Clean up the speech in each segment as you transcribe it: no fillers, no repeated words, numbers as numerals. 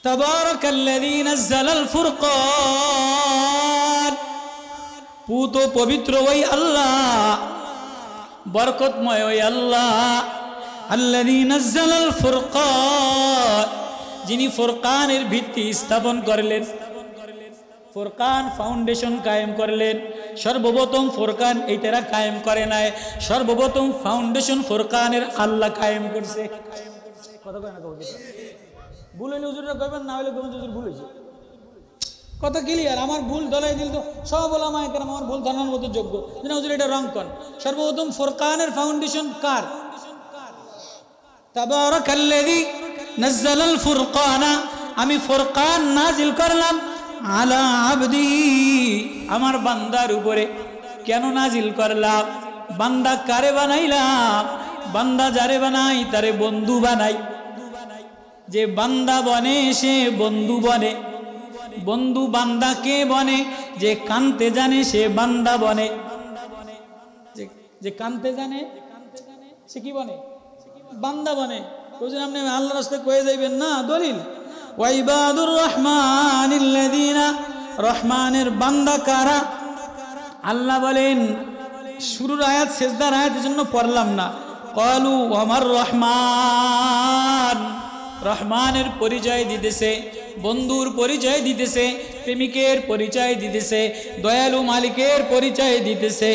তাবারাকাল্লাযী নাযালাল ফুরকান, পুত পবিত্র ওই আল্লাহ, বরকতময় ওই আল্লাহ, আল্লাযী নাযালাল ফুরকান, যিনি ফুরকানের ভিত্তি স্থাপন করলেন, ফুরকান ফাউন্ডেশন কায়েম করলেন। সর্বপ্রথম ফুরকান এই তারা কায়েম করে নাই, সর্বপ্রথম ফাউন্ডেশন ফুরকানের আল্লাহ কায়েম করছে। কথা কয় না, ভুল হইলে হুজুররা কইবেন, না হইলে কইবেন হুজুর ভুল হইছে। কথা ক্লিয়ার, আমার ভুল ধরাই দিল তো সব ওলামা একরাম আমার ভুল ধরানোর মতো যোগ্য, যেন হুজুর এটা রং কন। সর্বপ্রথম ফুরকানের ফাউন্ডেশন কার? তাবারাকাল্লাযী নাযালাল ফুরকানা, আমি ফুরকান নাজিল করলাম আলা আবদি, আমার বান্দার উপরে। কেন নাজিল করলাম? বান্দা কারে বানাইলাম? বান্দা যারে বানাই তারে বন্ধু বানাই। যে বান্দা বনে সে বন্ধু বনে। বন্ধু বান্দাকে বনে, যে কানতে জানে সে বান্দা বনে। যে কানতে জানে সে কি বনে? বান্দা বনে। বুঝলেন? আপনি আল্লাহর রাস্তায় কয়ে যাইবেন না। দলিল ওয়াইবাদুর রহমানিল্লাযীনা, রহমানের বান্দা কারা? আল্লাহ বলেন, শুরুর আয়াত সেজদার আয়াতের জন্য পড়লাম না। ক্বালু আমার রহমান, রহমানের পরিচয় দিতেছে, বন্ধুর পরিচয় দিতেছে, প্রেমিকের পরিচয় দিতেছে, দয়ালু মালিকের পরিচয় দিতেছে।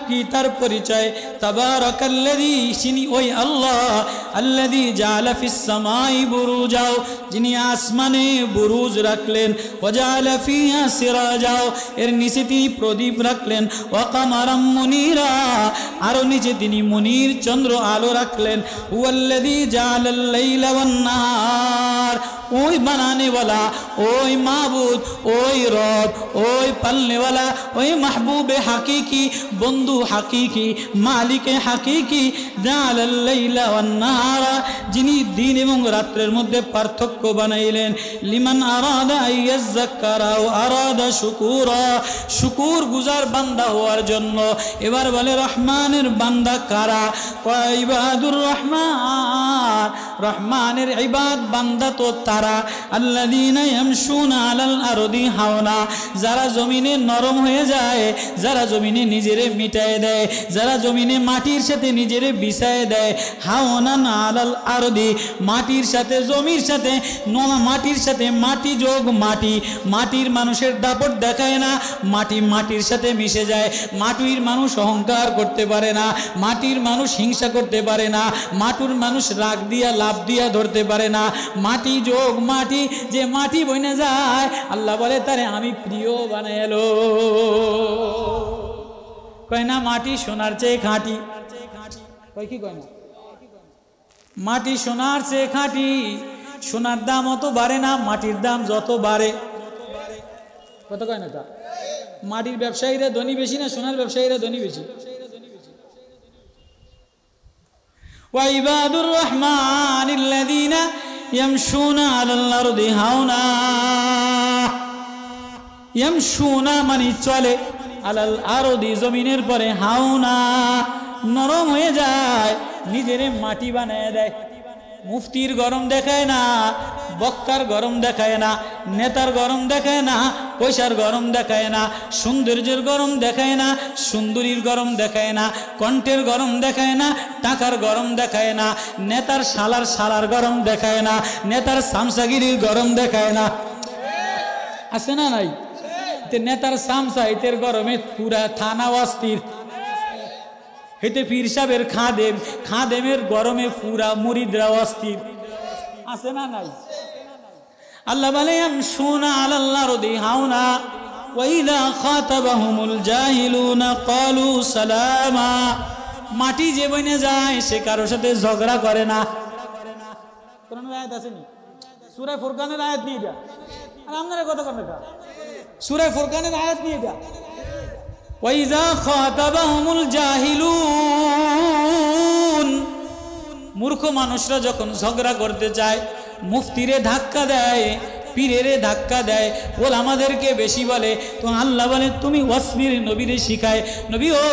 কি তার পরিচয়? তাবারাকাল্লাযী, যিনি ওই আল্লাহ, আল্লাযী জাআলা ফিস সামাই বুরুজা, যিনি আসমানে বুরুজ রাখলেন, ওয়া জাআলা ফিহা সিরাজা, এর নিচে তিনি প্রদীপ রাখলেন, ওয়া কামারাম মুনীরা, আর নিচে তিনি মুনীর চন্দ্র আলো রাখলেন। হুয়াল্লাযী জাআলাল লাইলা ওয়ান নাহার, ওই বানানেওয়ালা, ওই মাবুদ, ওই রব, ওই পালনেওয়ালা, ওই মাহবুবে হাকিকি, বন্ধু হাকিকি, মালিকে হাকিকি, জাআলাল লাইলা ওয়ান নাহারা, যিনি দিন এবং রাত্রের মধ্যে পার্থক্য বানাইলেন। লিমান আরাদা আইয়াযাক্কারা ওয়া আরাদা শুকুরা, শুকুর গুজার বান্দা হওয়ার জন্য। এবার বলে রহমানের বান্দা কারা? ইবাদুর রহমান, রহমানের ইবাদ বান্দা তো তারা, আল্লাযীনা ইয়ামশুনা আলাল আরদি হাওনা, যারা জমিনে নরম হয়ে যায়, যারা জমিনে নিজেরে মিটায় দেয়, যারা জমিনে মাটির সাথে নিজেরে বিছায় দেয়। হাওনান আলাল আরদি, মাটির সাথে জমির সাথে, মাটির সাথে মাটি যোগ মাটি। মাটির মানুষের দাপট দেখায় না, মাটি মাটির সাথে মিশে যায়। মাটির মানুষ অহংকার করতে পারে না, মাটির মানুষ হিংসা করতে পারে না, মাটির মানুষ রাগ দিয়া লাভ দিয়া ধরতে পারে না। মাটি যোগ মাটি, যে মাটি বইনে যায়, আল্লাহ বলে তারে আমি প্রিয় বানাইলো। কয় না মাটি সোনার চেয়ে খাঁটি? কয় কি কয় না? মাটি সোনার চেয়ে খাঁটি। সোনার দাম অত বাড়ে না, মাটির দাম যত বাড়ে। কত কয় না তা? মাটির ব্যবসায়ীরা ধনী বেশি না সোনার ব্যবসায়ীরা ধনী বেশি? ওয়াইবাদুর রহমানিল্লাযীনা ইয়ামশুনা আলাল আরদি হাওনা, ইয়ামশুনা মানে চলে, আলাল আরদি জমিনের পরে, হাওনা নরম হয়ে যায়, নিজেরে মাটি বানায় দেয়। মুফতির গরম দেখায় না, বক্তার গরম দেখায় না, নেতার গরম দেখায় না, পয়সার গরম দেখায় না, সৌন্দর্যের গরম দেখায় না, সুন্দরীর গরম দেখায় না, কণ্ঠের গরম দেখায় না, টাকার গরম দেখায় না, নেতার শালার গরম দেখায় না, নেতার সামসাগিরির গরম দেখায় না। আছে না নাই? নেতার সামসা এতের গরমে পুরা থানা অস্থির। হেতে পীর সাহেবের খাদেমের গরমে পুরা মুরিদরা অস্থির। আছে না নাই? আল্লাহ বলে ইয়ামশুনা আলাল আরদি হাওনা ওয়া ইযা খাতাবাহুমুল জাহিলুনা ক্বালু সালামা, মাটি যে বইনে যায় সে কারোর সাথে ঝগড়া করে না। কোরআনের আয়াত আছে নি? সূরা ফুরকানের আয়াত নিয়ে যা। আর আপনারা কত করেন না? সূরা ফুরকানের আয়াত নিয়ে যা। ওয়াইজা খাতাবাহুমুল জাহিলুন, মূর্খ মানুষরা যখন ঝগড়া করতে চায়, মুফতিরে ধাক্কা দেয়, পীরেরে ধাক্কা দেয়, ওলামাদেরকে বেশি বলে। তো আল্লাহ বলে তুমি ওয়াসবির, নবীরে শিখায়, নবী ও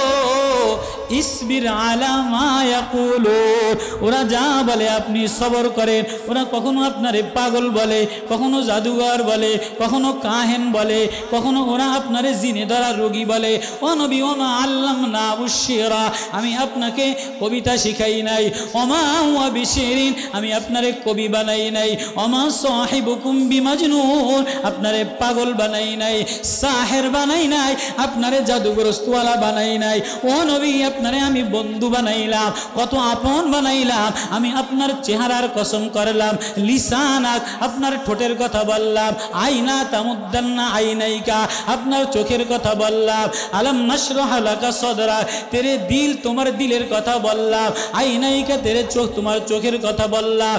ইসবির আলা মা ইয়াকুলুন, ওরা যা বলে আপনি সবর করেন। ওরা কখনো আপনারে পাগল বলে, কখনো জাদুঘর বলে, কখনো কাহেন বলে, কখনো ওরা আপনারে জিনে ধরা রোগী বলে। ও নবী ওমা আল্লামনা উশিরা, আমি আপনাকে কবিতা শিখাই নাই। ওমা হুয়া বিশিরিন, আমি আপনারে কবি বানাই নাই। ওমা সাহিবুকুম বিমাজনুন, আপনারে পাগল বানাই নাই, সাহের বানাই নাই, আপনারে জাদুগ্রস্তওয়ালা বানাই নাই। ও নবী আপনারে আমি বন্ধু বানাইলাম, কত আপন বানাইলাম। আমি আপনার চেহারার কসম করলাম, লিসানাক, আপনার ঠোঁটের কথা বললাম, আইনা তামুদ্দান্না আইনাইকা, আপনার চোখের কথা বললাম, আলাম নাশরাহ লাকা সদরা, তেরে দিল, তোমার দিলের কথা বললাম, আইনাইকা, তেরে চোখ, তোমার চোখের কথা বললাম,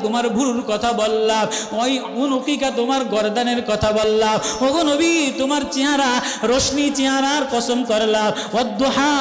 তোমার ভুরুর কথা বললাম, ওই উনুকিকা, তোমার গর্দানের কথা বললাম। ওগো নবী তোমার চেহারা, রোশনি চেহারার কসম করলাম। ওয়াদ্দুহা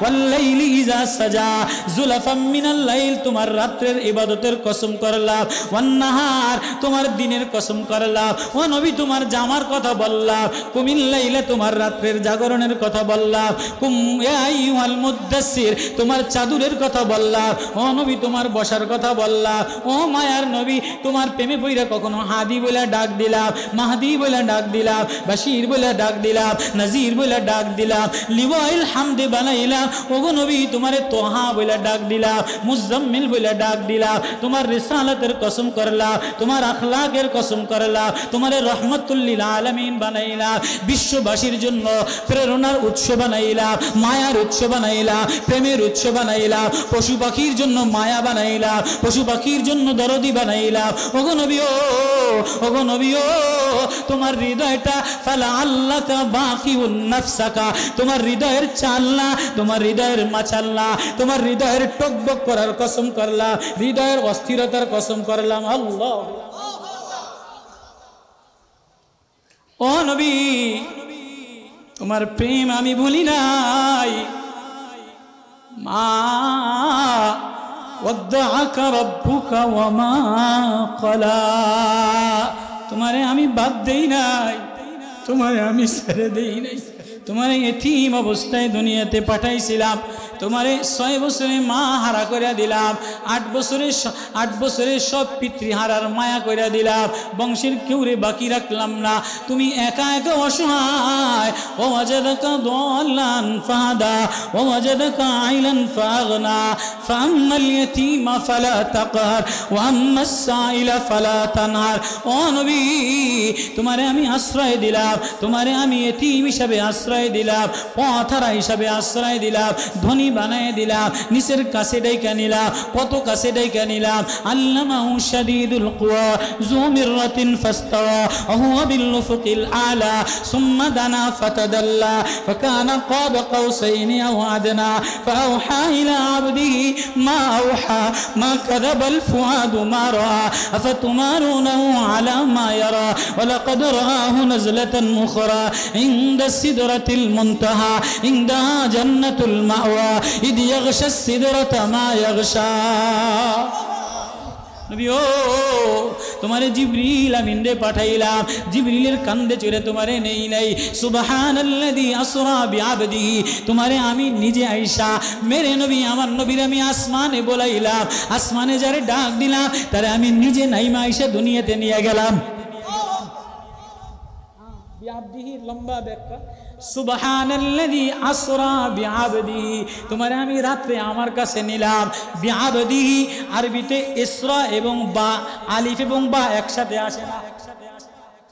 ওয়াল্লাইলি ইযা সাজা যুলাফাম মিনাল লাইল, তোমার রাত্রের ইবাদতের কসম করলাম। ওয়ান্নাহার, তোমার দিনের কসম করলাম। ও নবী তোমার জামার কথা বললাম। কুমিল লাইলা, তোমার রাত্রের জাগরণের কথা বললাম। কুম ইয়া আইয়ুহাল মুদ্দাসসির, তোমার চাদরের কথা বললাম। ও নবী তোমার বসার কথা বললাম। ও মায়ার নবী তোমার প্রেমে পইরা কখনো হাদি বলে ডাক দিলাম, মাহদি বলে ডাক দিলাম, বাশির বলে ডাক দিলাম, নাজির বলে ডাক দিলাম, লিওয়াইল হামদে বানাইলাম। ওগো নবী তোমারে তোহা বলে ডাক দিলাম, মুজাম্মিল বলে ডাক দিলাম। তোমার রিসালাতের কসম করলাম, তোমার আখলাকের কসম করলাম, তোমারে রহমাতুল লিল আলামিন বানাইলাম, বিশ্ববাসীর জন্য প্রেরণার উৎস বানাইলাম, মায়ার উৎস বানাইলাম, প্রেমের উৎস বানাইলাম, পশু পাখির জন্য মায়া বানাইলাম, পশু পাখির জন্য দরদি বানাইলাম। ওগো নবী ও, ওগো নবী ও, তোমার হৃদয়টা ফালা আল্লাকা বাকিউন নাফসাকা, তোমার হৃদয়ের চালনা, তোমার হৃদয়ের মাচালনা, তোমার হৃদয়ের টকবক করার কসম করলাম, হৃদয়ের অস্থিরতার কসম করলাম। আল্লাহ ও নবী তোমার প্রেম আমি ভুলি নাই। মা ওয়াদ্দাআকা রাব্বুকা ওয়া মা ক্বালা, তোমারে আমি বাদ দেই নাই, তোমারে আমি ছেড়ে দেই নাই। তোমারে এতিম অবস্থায় দুনিয়াতে পাঠাইছিলাম, তোমারে 6 বছরে মা হারা করে দিলাম, 8 বছরে সব পিতৃহারার মায়া করে দিলাম, বংশের কেউরে বাকি রাখলাম না। তুমি একা একা অসহায়। ও ওয়াজাদাকা দাল্লান ফাহাদা ওয়া ওয়াজাদাকা আইলান ফাগনা ফাআম্মাল ইয়াতীমা ফালা তাকহার ওয়া আম্মাস সাইলা ফালা তানহার। ও নবী তোমারে আমি আশ্রয় দিলাম, তোমারে আমি এতিম হিসাবে আশ্রয় দিলাম, পথহারা হিসাবে আশ্রয় দিলাম, ধনী বানায় দিলাম, নিচের কাছে ডাইকা নিলাম, কত কাছে ডাইকা নিলাম। আল্লামাহু শাদীদুল কুওয়া যু মিররাতিন ফাস্তাওয়া ওয়া হুয়া বিল উফুকিল আলা সুম্মা দানা ফাতাদাল্লা ফাকানা কাবা কাউসাইনি আও আদনা ফাআওহা ইলা আবদিহি মা আওহা মা কাযাবাল ফুআদু মা রাআ আফাতুমারুনাহু আলা মা ইয়ারা ওয়া লাকাদ রাআহু নাজলাতান উখরা ইনদা সিদরাতিল মুনতাহা ইনদাহা জান্নাতুল মাওয়া ইদ ইয়াগশাস সিদরাতা মা ইয়াগশা। নবী ও তোমারে জিবরিল আমিন রে পাঠাইলাম, জিবরিলের কান্দে চড়ে তোমারে নেই নাই। সুবহানাল্লাযী আসরা বিআবদিহি, তোমারে আমি নিজে আইসা মেরে নবী আমার নবীর আমি আসমানে বলাইলাম, আসমানে যারে ডাক দিলাম তারে আমি নিজে নাইমা আইসা দুনিয়াতে নিয়ে গেলাম। বিআবদিহি লম্বা ব্যাখ্যা, সুবহানাল্লাযী আসরা বিআবদিহি, তোমারে আমি রাতে আমার কাছে নিলাম। বিআবদিহি আরবিতে ইসরা এবং বা, আলিফ এবং বা একসাথে আসে না,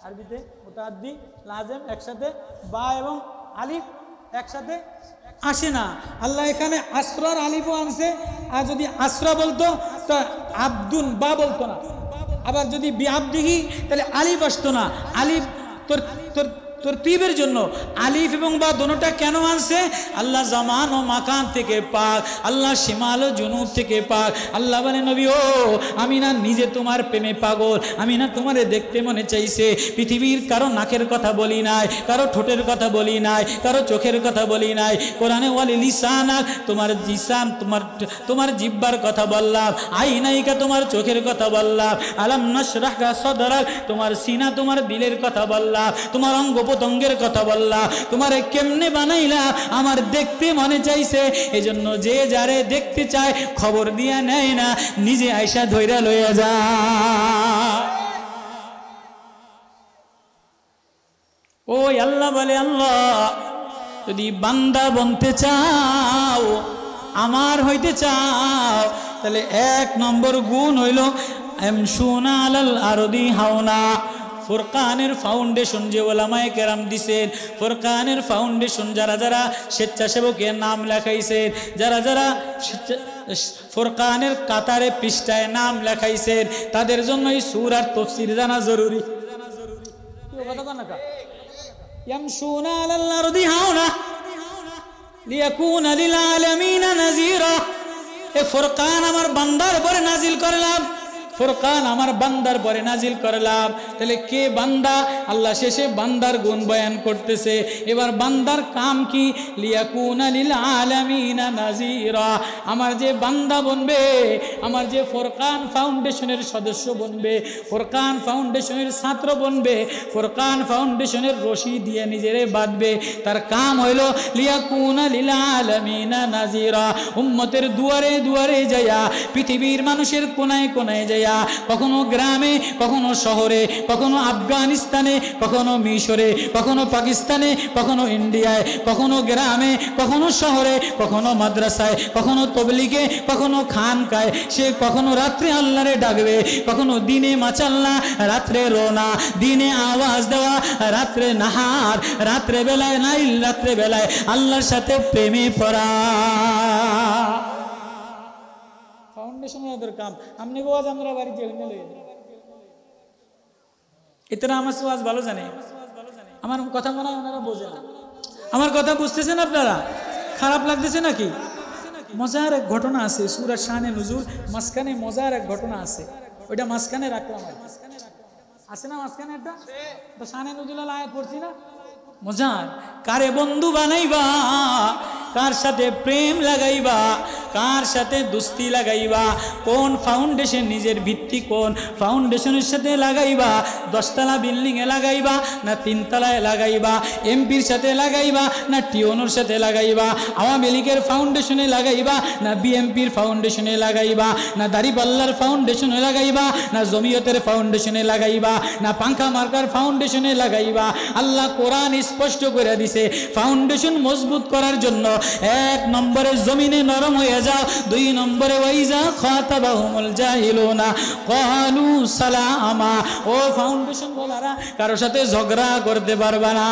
আরবিতে মুতাআদ্দি লাজিম একসাথে, বা এবং আলিফ একসাথে আসে না। আল্লাহ এখানে আসরার আলিফও আনছে, আর যদি আসরা বলতো তো আব্দুন বা বলতো না। আবার যদি বিআবদিহি তাহলে আলিফ আসতো না, আলিফ তোর তোর তরতিবের জন্য আলিফ এবং বা দোনোটা কেন আনছে? আল্লাহ জামান ও মাকান থেকে পাক, আল্লাহ শিমাল ও জুনুব থেকে পাক। আল্লাহ বলে নবী ও আমি না নিজে তোমার প্রেমে পাগল, আমি না তোমারে দেখতে মনে চাইছে। পৃথিবীর কারো নাকের কথা বলি নাই, কারো ঠোঁটের কথা বলি নাই, কারো চোখের কথা বলি নাই। কোরআনে ওয়ালি লিসানাক, তোমার জিসান তোমার জিহ্বার কথা বললাম। আইনাইকা, তোমার চোখের কথা বললাম। আলাম নাশরাহকা সদরাক, তোমার সিনা তোমার দিলের কথা বললাম। তোমার অঙ্গ প্রত্যঙ্গের কথা বললাম। তোমারে কেমনে বানাইলা আমার দেখতে মনে চাইছে। এজন্য যে যারে দেখতে চায় খবর দিয়া নেয় না, নিজে আয়সা ধইরা লইয়া যায়। ওই আল্লাহ বলে আল্লাহ যদি বান্দা বনতে চাও, আমার হইতে চাও, তাহলে 1 নম্বর গুণ হইল এমশুনা আলাল আরদি হাওনা। ফুরকানের ফাউন্ডেশন যে ওলামায়ে কেরাম দিছেন, ফুরকানের ফাউন্ডেশন যারা যারা স্বেচ্ছাসেবকের নাম লেখাইছেন, যারা যারা ফুরকানের কাতারে পৃষ্ঠায় নাম লেখাইছেন, তাদের জন্য এই সূরার তাফসীর জানা জরুরি। ইয়ামশুনা আলাল আরদি হাওনা লিয়াকুনা লিল আলামিন নাযীরা। এ ফুরকান আমার বান্দার পরে নাজিল করলাম, ফুরকান আমার বান্দার পরে নাজিল করলাম। তাহলে কে বান্দা? আল্লাহ শেষে বান্দার গুণ বয়ান করতেছে। এবার বান্দার কাম কি? লিয়াকুনা লিল আলামিনা নাযীরা। আমার যে বান্দা বনবে, আমার যে ফুরকান ফাউন্ডেশনের সদস্য বনবে, ফুরকান ফাউন্ডেশনের ছাত্র বনবে, ফুরকান ফাউন্ডেশনের রশি দিয়ে নিজেরে বাঁধবে, তার কাম হইল লিয়াকুনা লিল আলামিনা নাযীরা। উম্মতের দুয়ারে দুয়ারে যায়া, পৃথিবীর মানুষের কোনায় কোনায় যায়া, কখনো গ্রামে, কখনো শহরে, কখনো আফগানিস্তানে, কখনো মিশরে, কখনো পাকিস্তানে, কখনো ইন্ডিয়ায়, কখনো গ্রামে, কখনো শহরে, কখনো মাদ্রাসায়, কখনো তবলিগে, কখনো খানকায়। সে কখনো রাত্রে আল্লাহরে ডাকবে, কখনো দিনে মাচাল্লা, রাত্রে রোনা, দিনে আওয়াজ দেওয়া, রাত্রে নাহার, রাত্রে বেলায় নাইল, রাত্রে বেলায় আল্লাহর সাথে প্রেমে পড়া। ফাউন্ডেশনের কাম আমনি গোয়াজ আমরা বাড়ি যে হইনে লই এতরা আমার ওয়াজ ভালো জানে। আমার কথা মনে হয় ওনারা বোঝে না। আমার কথা বুঝতেছেন আপনারা? খারাপ লাগতেছে নাকি? মজার এক ঘটনা আছে সূরা শানে নুজুল, মাঝখানে মজার এক ঘটনা আছে, ওইটা মাঝখানে রাখলাম। আছে না মাঝখানে একটা? তো শানে নুজুলের আয়াত পড়ছি না? মজার। কারে বন্ধু বানাইবা, কার সাথে প্রেম লাগাইবা, কার সাথে দুস্তি লাগাইবা, কোন ফাউন্ডেশন, নিজের ভিত্তি কোন ফাউন্ডেশনের সাথে লাগাইবা, 10 তলা বিল্ডিংয়ে লাগাইবা না 3 তলায় লাগাইবা, এমপির সাথে লাগাইবা না টিওনোর সাথে লাগাইবা, আওয়ামী লীগের ফাউন্ডেশনে লাগাইবা না বিএমপির ফাউন্ডেশনে লাগাইবা, না দাড়িপাল্লার ফাউন্ডেশনে লাগাইবা না জমিয়তের ফাউন্ডেশনে লাগাইবা, না পাঙ্খা মার্কার ফাউন্ডেশনে লাগাইবা। আল্লাহ কোরআন স্পষ্ট করে দিছে ফাউন্ডেশন মজবুত করার জন্য 1 নম্বরে জমিনে নরম হয়ে যাও, 2 নম্বরে ওয়াইজা খাতাবাহুমুল জাহিলুনা ক্বালু সালামা। ও ফাউন্ডেশন বলারা কারোর সাথে ঝগড়া করতে পারবে না।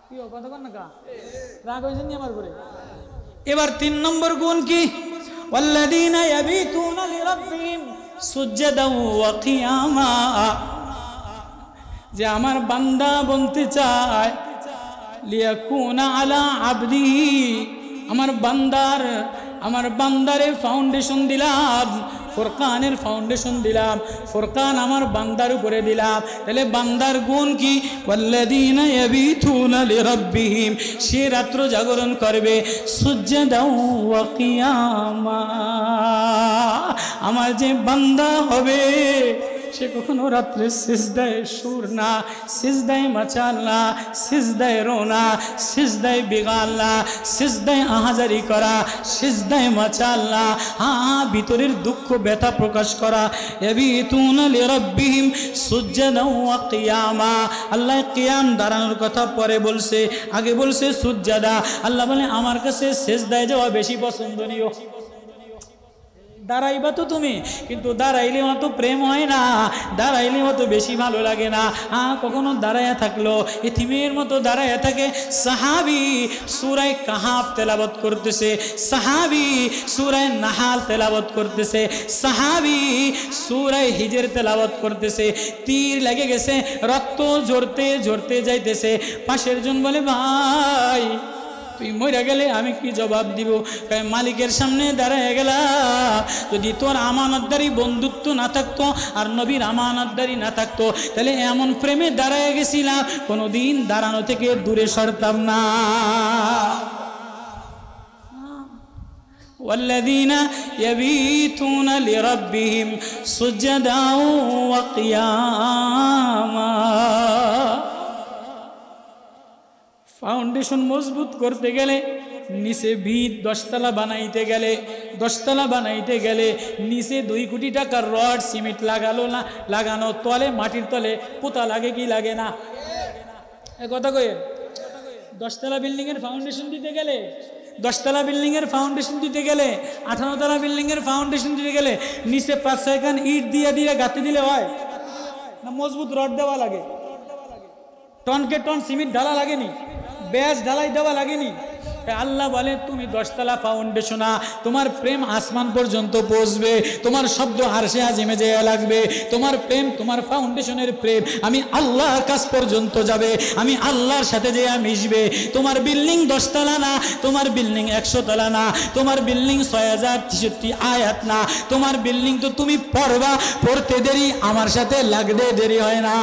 কি কথা কন না কা রাগ হইছেন আমার পরে। এবার 3 নম্বর গুণ কি? ওয়াল্লাযীনা ইয়াবিতুনা লিরাব্বিহিম সুজদান ওয়া কিয়ামা। যে আমার বান্দা বলতে চায় লিয়াকুনা আলা আবদিহি, আমার বান্দারে ফাউন্ডেশন দিলাম, ফুরকানের ফাউন্ডেশন দিলাম, ফুরকান আমার বান্দার উপরে দিলাম। তাহলে বান্দার গুণ কি? ওয়াল্লাযীনা ইয়াবিতুনা লিরাব্বিহিম, সে রাত্র জাগরণ করবে, সুজদান ওয়া কিয়ামা। আমার যে বান্দা হবে সে কখনো রাত্রে সিজদায় সুর না, সিজদায় মাচাল না, সিজদায় রোনা, সিজদায় বিগাল না, সিজদায় আহাজারি করা, সিজদায় মাচাল না, ভিতরের দুঃখ ব্যথা প্রকাশ করা। ইয়াবিতুনা লিরাব্বিহিম সুজদান ওয়া কিয়ামা। আল্লাহ কিয়াম দাঁড়ানোর কথা পরে বলছে, আগে বলছে সুজদা। আল্লাহ বলে আমার কাছে সিজদায় যাওয়া বেশি পছন্দনীয়। দাঁড়াইবা তো তুমি, কিন্তু দাঁড়াইলে অত প্রেম হয় না, দাঁড়াইলে অত বেশি ভালো লাগে না। কখনো দাঁড়াইয়া থাকলো এতিমের মতো দাঁড়াইয়া থাকে। সাহাবী সূরা কাহাফ তেলাওয়াত করতেছে, সাহাবী সূরা নাহাল তেলাওয়াত করতেছে, সাহাবী সূরা হিজর তেলাওয়াত করতেছে। তীর লেগে গেছে, রক্ত ঝরতে ঝরতে যাইতেছে। পাশের জন বলে, ভাই তুই মরে গেলে আমি কি জবাব দিব? মালিকের সামনে দাঁড়ায় গেলা, যদি তোর আমানতদারি বন্ধুত্ব না থাকতো আর নবীর আমানতদারি না থাকতো, তাহলে এমন প্রেমে দাঁড়ায় গেছিলাম কোনোদিন দাঁড়ানো থেকে দূরে সরতাম না। والذين يبيتون لربهم سجدا وقياما। ফাউন্ডেশন মজবুত করতে গেলে নিচে ভিত 10 তলা বানাইতে গেলে 10 তলা বানাইতে গেলে নিচে 2 কোটি টাকার রড সিমেন্ট লাগানো, তলে মাটির তলে পোতা লাগে কি লাগে না? এ কথা কইেন। 10 তলা বিল্ডিং এর ফাউন্ডেশন দিতে গেলে 10 তলা বিল্ডিং এর ফাউন্ডেশন দিতে গেলে 18 তলা বিল্ডিং এর ফাউন্ডেশন দিতে গেলে নিচে 5-6 খান ইট দিয়ে গাঁথতে দিলে হয় না? মজবুত রড দেওয়া লাগে, টনকে টন সিমেন্ট ঢালা লাগেনি, ব্যাস ঢালাই দেওয়া লাগেনি। আল্লাহ বলে তুমি 10 তলা ফাউন্ডেশন, তোমার প্রেম আসমান পর্যন্ত পৌঁছবে, তোমার শব্দ আরশে আজিমে যেয়ে লাগবে, তোমার প্রেম, তোমার ফাউন্ডেশনের প্রেম আমি আল্লাহর কাছ পর্যন্ত যাবে, আমি আল্লাহর সাথে যেয়ে মিশবে। তোমার বিল্ডিং 10 তলা না, তোমার বিল্ডিং 100 তলা না, তোমার বিল্ডিং 6063 আয়াত না, তোমার বিল্ডিং তো তুমি পড়বা, পড়তে দেরি, আমার সাথে লাগতে দেরি হয় না।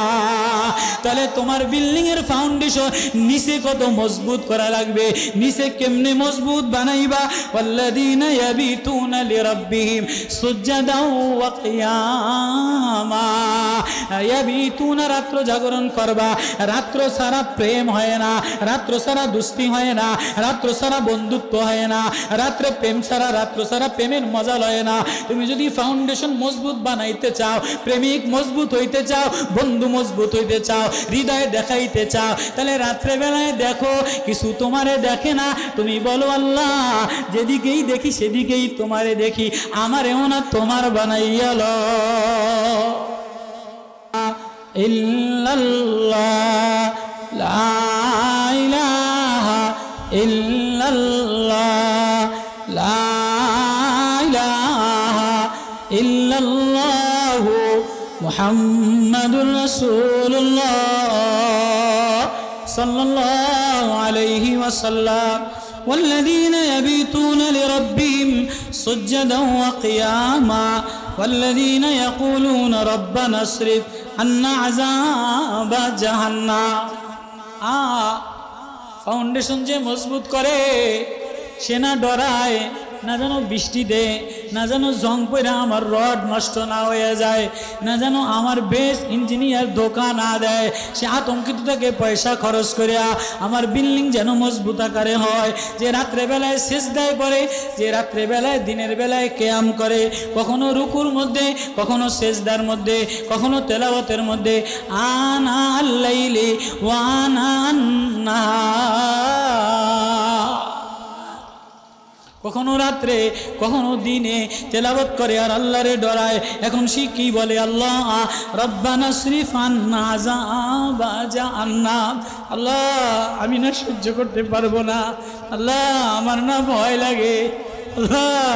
তাহলে তোমার বিল্ডিং এর ফাউন্ডেশন নিচে কত মজবুত করা লাগবে, নিচে কেমনে মজবুত বানাইবা? ওয়াল্লাযীনা ইয়াবিতুনা লিরাব্বিহিম সুজদাও ওয়া কিয়ামা। ইয়াবিতুনা রাত্র জাগরণ করবা, রাত্র সারা প্রেম হয় না, রাত্র সারা দুস্তি হয় না, রাত্র সারা বন্ধুত্ব হয় না, রাত্রে প্রেম সারা, রাত্র সারা প্রেমের মজা লয় না। তুমি যদি ফাউন্ডেশন মজবুত বানাইতে চাও, প্রেমিক মজবুত হইতে চাও, বন্ধু মজবুত হইতে চাও, হৃদয় দেখাইতে চাও, তাহলে রাত্রে বেলায় দেখো কিছু তোমারে দেখে না, তুমি বলো আল্লাহ যেদিকেই দেখি সেদিকেই তোমারে দেখি, আমারেও না তোমার বানাইয়া লো। ইল্লাল্লাহ লা ইলাহা ইল্লাল্লাহ লা ইলাহা ইল্লাল্লাহ মুহাম্মাদুর রাসূলুল্লাহ সাল্লাল্লাহু আলাইহি ওয়াসাল্লাম। والذين يبيتون لربهم سجدا وقياما والذين يقولون ربنا اصرف عنا عذاب جهنم। ফাউন্ডেশন যে মজবুত করে সে না ডরায়, না যেন বৃষ্টি দে, না যেন জং পড়া আমার রড নষ্ট না হয়ে যায়, না যেন আমার বেশ ইঞ্জিনিয়ার ধোকা না দেয়, সে আতঙ্কিত থাকে পয়সা খরচ করিয়া আমার বিল্ডিং যেন মজবুত আকারে হয়। যে রাত্রেবেলায় সেজদায় পড়ে, যে রাত্রেবেলায় দিনের বেলায় কিয়াম করে, কখনো রুকুর মধ্যে, কখনো সেজদার মধ্যে, কখনো তেলাওয়াতের মধ্যে, আনা আল-লাইলি ওয়া আনা আন-নাহার, কখনো রাত্রে কখনো দিনে তেলাওয়াত করে আর আল্লাহরে ডরায়। এখন সে কি বলে? আল্লাহ রব্বানা সরিফ আন্না আযাবা জাহান্নাম। আল্লাহ আমি না সহ্য করতে পারবো না, আল্লাহ আমার না ভয় লাগে, আল্লাহ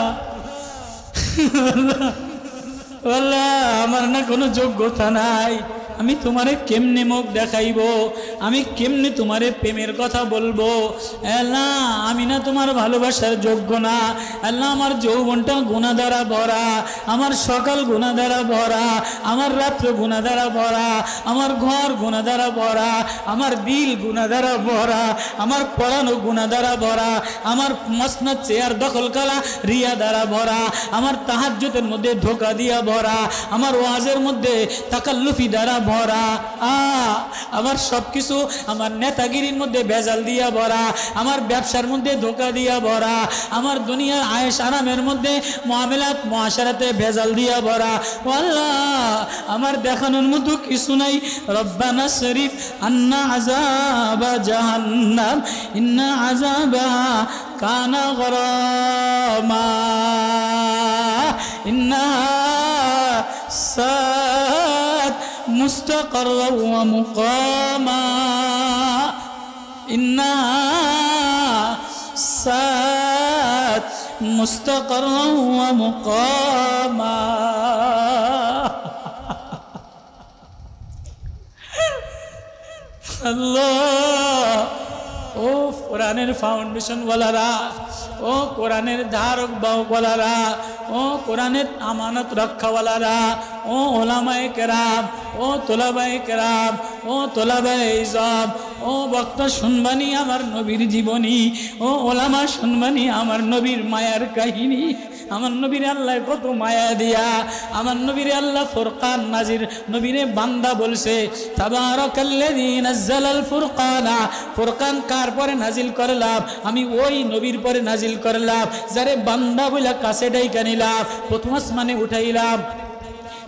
আল্লাহ আমার না কোনো যোগ্যতা নাই, আমি তোমারে কেমনে মুখ দেখাইব, আমি কেমনে তোমারে প্রেমের কথা বলবো? আল্লাহ আমি না তোমার ভালোবাসার যোগ্য না, আল্লাহ আমার যৌবনটা গুনাহ দ্বারা ভরা, আমার সকাল গুনাহ দ্বারা ভরা, আমার রাত্র গুনাহ দ্বারা ভরা, আমার ঘর গুনাহ দ্বারা ভরা, আমার দিল গুনাহ দ্বারা ভরা, আমার পড়ানো গুনাহ দ্বারা ভরা, আমার মসনদ চেয়ার দখল করা রিয়া দ্বারা ভরা, আমার তাহাজ্জুদের মধ্যে ধোঁকা দিয়া ভরা, আমার ওয়াজের মধ্যে তাকাল্লুফি দ্বারা ভরা, আমার সবকিছু, আমার নেতাগিরির মধ্যে ভেজাল দিয়া ভরা, আমার ব্যবসার মধ্যে ধোঁকা দিয়া ভরা, আমার দুনিয়ার আয়েশ আরামের মধ্যে মুআমালাত মুআশারাতে ভেজাল দিয়া ভরা। আল্লাহ আমার দেখানোর মতো কিছু নাই। রব্বানা শরীফ আন্না আযাবা জাহান্নাম ইন্না আযাবাহা কানা গরামা। إنها ساءت مستقرا ومقاما إنها ساءت مستقرا ومقاما الله ও কোরআনের ফাউন্ডেশন ওয়ালারা, ও কোরআনের ধারক বাহক ওয়ালারা, ও কোরআনের আমানত রক্ষাওয়ালারা, ও ওলামায়ে কেরাম, ও তোলাবায়ে কেরাম, ও তোলাবায়ে ইজাম, ও বক্তা শুনবানি আমার নবীর জীবনী, ও ওলামা শুনবানি আমার নবীর মায়ার কাহিনী। আমার নবীর আল্লাহ কত মায়া দিয়া আমার নবীর আল্লাহ ফুরকান নাজির নবীরে বান্দা বলছে তাবারাকাল্লাযী নাযালাল ফুরকানা। ফুরকান কার পরে নাজিল করলাম? আমি ওই নবীর পরে নাজিল করলাম যারে বান্দা বলে কাছে ডাইকা নিলাম, প্রথম আসমানে উঠাইলাম,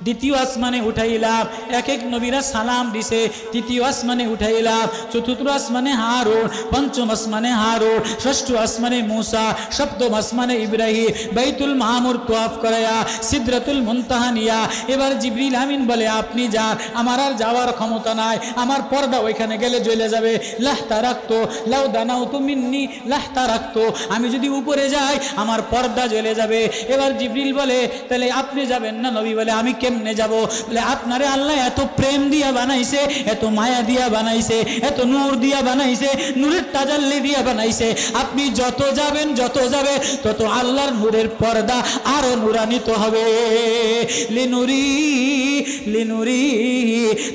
দ্বিতীয় আসমানে উঠাইলাম, এক এক নবীরা সালাম দিছে, তৃতীয় আসমানে উঠাইলাম, চতুর্থ আসমানে হারুন, পঞ্চম আসমানে হারুন, ষষ্ঠ আসমানে মূসা, সপ্তম আসমানে ইব্রাহিম, বাইতুল মামুর তোয়াফ করায়া সিদরাতুল মুনতাহা নিয়া। এবার জিবরিল আমিন বলে আপনি যান, আমার আর যাওয়ার ক্ষমতা নাই, আমার পর্দা ওইখানে গেলে জ্বলে যাবে। লাহতা রাখতো লাউ দানাউতু মিন্নি লাহতা রাখতো, আমি যদি উপরে যাই আমার পর্দা জ্বলে যাবে। এবার জিবরিল বলে তাহলে আপনি যাবেন না? নবী বলে আমি কেমনে যাব? বলে আপনারে আল্লাহ এত প্রেম দিয়া বানাইছে, এত মায়া দিয়া বানাইছে, এত নূর দিয়া বানাইছে, নূরের তাজাল্লি দিয়া বানাইছে, আপনি যত যাবেন যত যাবে তত আল্লাহর নূরের পর্দা আরো নূরান্বিত হবে। লিনুরি লিনুরি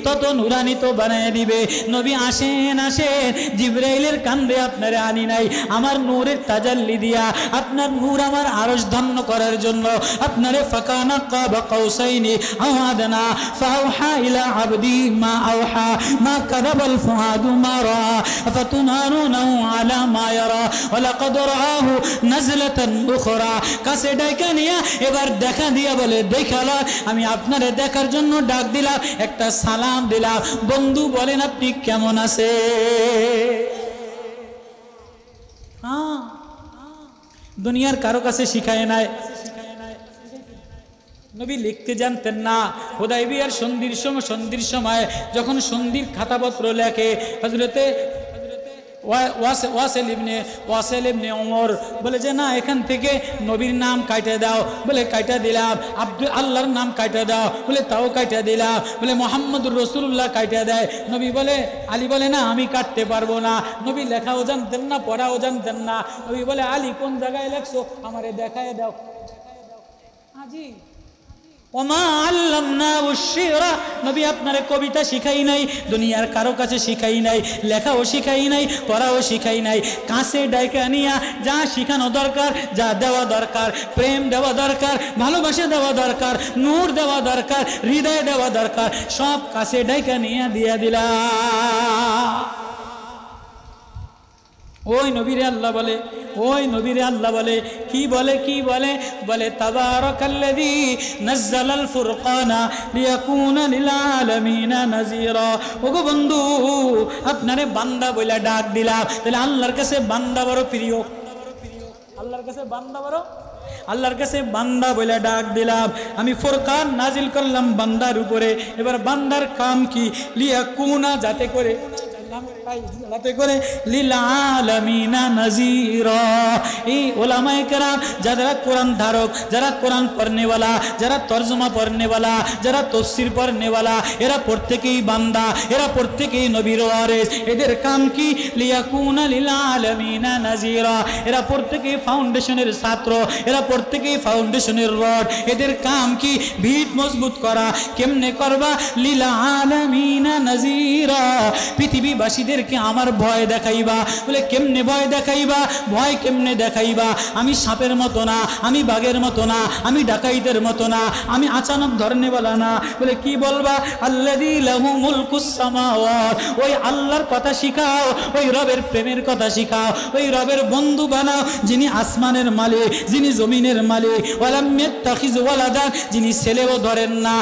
তত নূরান্বিত বানায় দিবে। নবী আসেন আসেন, জিবরাইলের কান্দে আপনারে আনি নাই, আমার নূরের তাজাল্লি দিয়া আপনার নূর আমার আরশ ধন্য করার জন্য আপনারে ফাকানা কাবা কাউসাইনি আও আদনা ফাওহা ইলা আবদি মা আওহা মা কাযাবাল ফুআদু মা রা আফাতুনারুনাহু আলা মা ইয়ারা ওয়া লাকাদ রাআহু নাজলাতান উখরা। কাছে ডাইকা নিয়া এবার দেখা দিয়া বলে দেখালা, আমি আপনারে দেখার জন্য ডাক দিলাম, একটা সালাম দিলাম, বন্ধু বলেন আপনি কেমন আছে? হ্যাঁ, দুনিয়ার কারো কাছে শিখায় নাই। নবী লিখতে জানতেন না। হুদায়বিয়ার সন্ধির সময় যখন সন্ধির খাতাপত্র লেখে হযরতে ওয়াসিল ইবনে ওমর বলে যে না, এখান থেকে নবীর নাম কাইটা দাও, বলে কাইটা দিলাম। আল্লাহর নাম কাইটা দাও, বলে তাও কাইটা দিলাম। বলে মুহাম্মদুর রাসূলুল্লাহ কাইটা দেয়। নবী বলে, আলী বলে না আমি কাটতে পারবো না। নবী লেখাও জানতেন না, পড়াও জানতেন না। নবী বলে আলী কোন জায়গায় লেখছো আমারে দেখায় দাও। আজি ওমা আল্লামনাহু শিরা, নবী আপনারে কবিতা শিখাই নাই, দুনিয়ার কারো কাছে শিখাই নাই, লেখাও শিখাই নাই, পড়াও শিখাই নাই। কাছে ডাইকা নিয়া যা শিখানো দরকার, যা দেওয়া দরকার, প্রেম দেওয়া দরকার, ভালোবাসা দেওয়া দরকার, নূর দেওয়া দরকার, হৃদয় দেওয়া দরকার, সব কাছে ডাইকা নিয়া দিয়া দিলা। ওই নবীরে আল্লাহ বলে, ওই নবীরে আল্লাহ বলে কি বলে, কি বলে? বলে তাবারাকাল্লাযী নাযালাল ফুরকানা লিয়াকুনা লিল আলামিনা নাযীরা। ওগো বন্ধু, আপনারে বান্দা বইলা ডাক দিলাম, তাহলে আল্লাহর কাছে বান্দা বড় প্রিয়, আল্লাহর কাছে বান্দা বড়, আল্লাহর কাছে বান্দা বলে ডাক দিলাম। আমি ফুরকান নাজিল করলাম বান্দার উপরে। এবার বান্দার কাম কি? লিয়াকুনা, যাতে করে লিল আলামিনা নাযীরা। এই ওলামায়ে কেরাম যারা কোরআন ধারক, যারা কোরআন পড়নেওয়ালা, যারা তরজমা পড়নেওয়ালা, যারা তাফসীর পড়নেওয়ালা, এরা প্রত্যেকেই বান্দা, এরা প্রত্যেকেই নবীর ওয়ারিস। এদের কাম কি? লিয়াকুনা লিল আলামিনা নাযীরা। এরা প্রত্যেকেই ফাউন্ডেশনের ছাত্র, এরা প্রত্যেকেই ফাউন্ডেশনের রড। এদের কাম কি? ভিত মজবুত করা। কেমনে করবা? লিল আলামিনা নাযীরা, পৃথিবীবাসীদেরকে আমার ভয় দেখাইবা। বলে কেমনে ভয় দেখাইবা? ভয় কেমনে দেখাইবা? আমি সাপের মতো না, আমি বাঘের মতো না, আমি ডাকাইতের মতো না, আমি আচানক ধরনেওয়ালা না। বলে কি বলবা? আল্লাযী লাহু মুলকুস সামাওয়াত, ওই আল্লাহর কথা শিখাও, ওই রবের প্রেমের কথা শিখাও, ওই রবের বন্ধু বানাও যিনি আসমানের মালিক, যিনি জমিনের মালিক। ওয়ালাম ইয়াত্তাখিজ ওয়ালাদান, যিনি ছেলেও ধরেন না,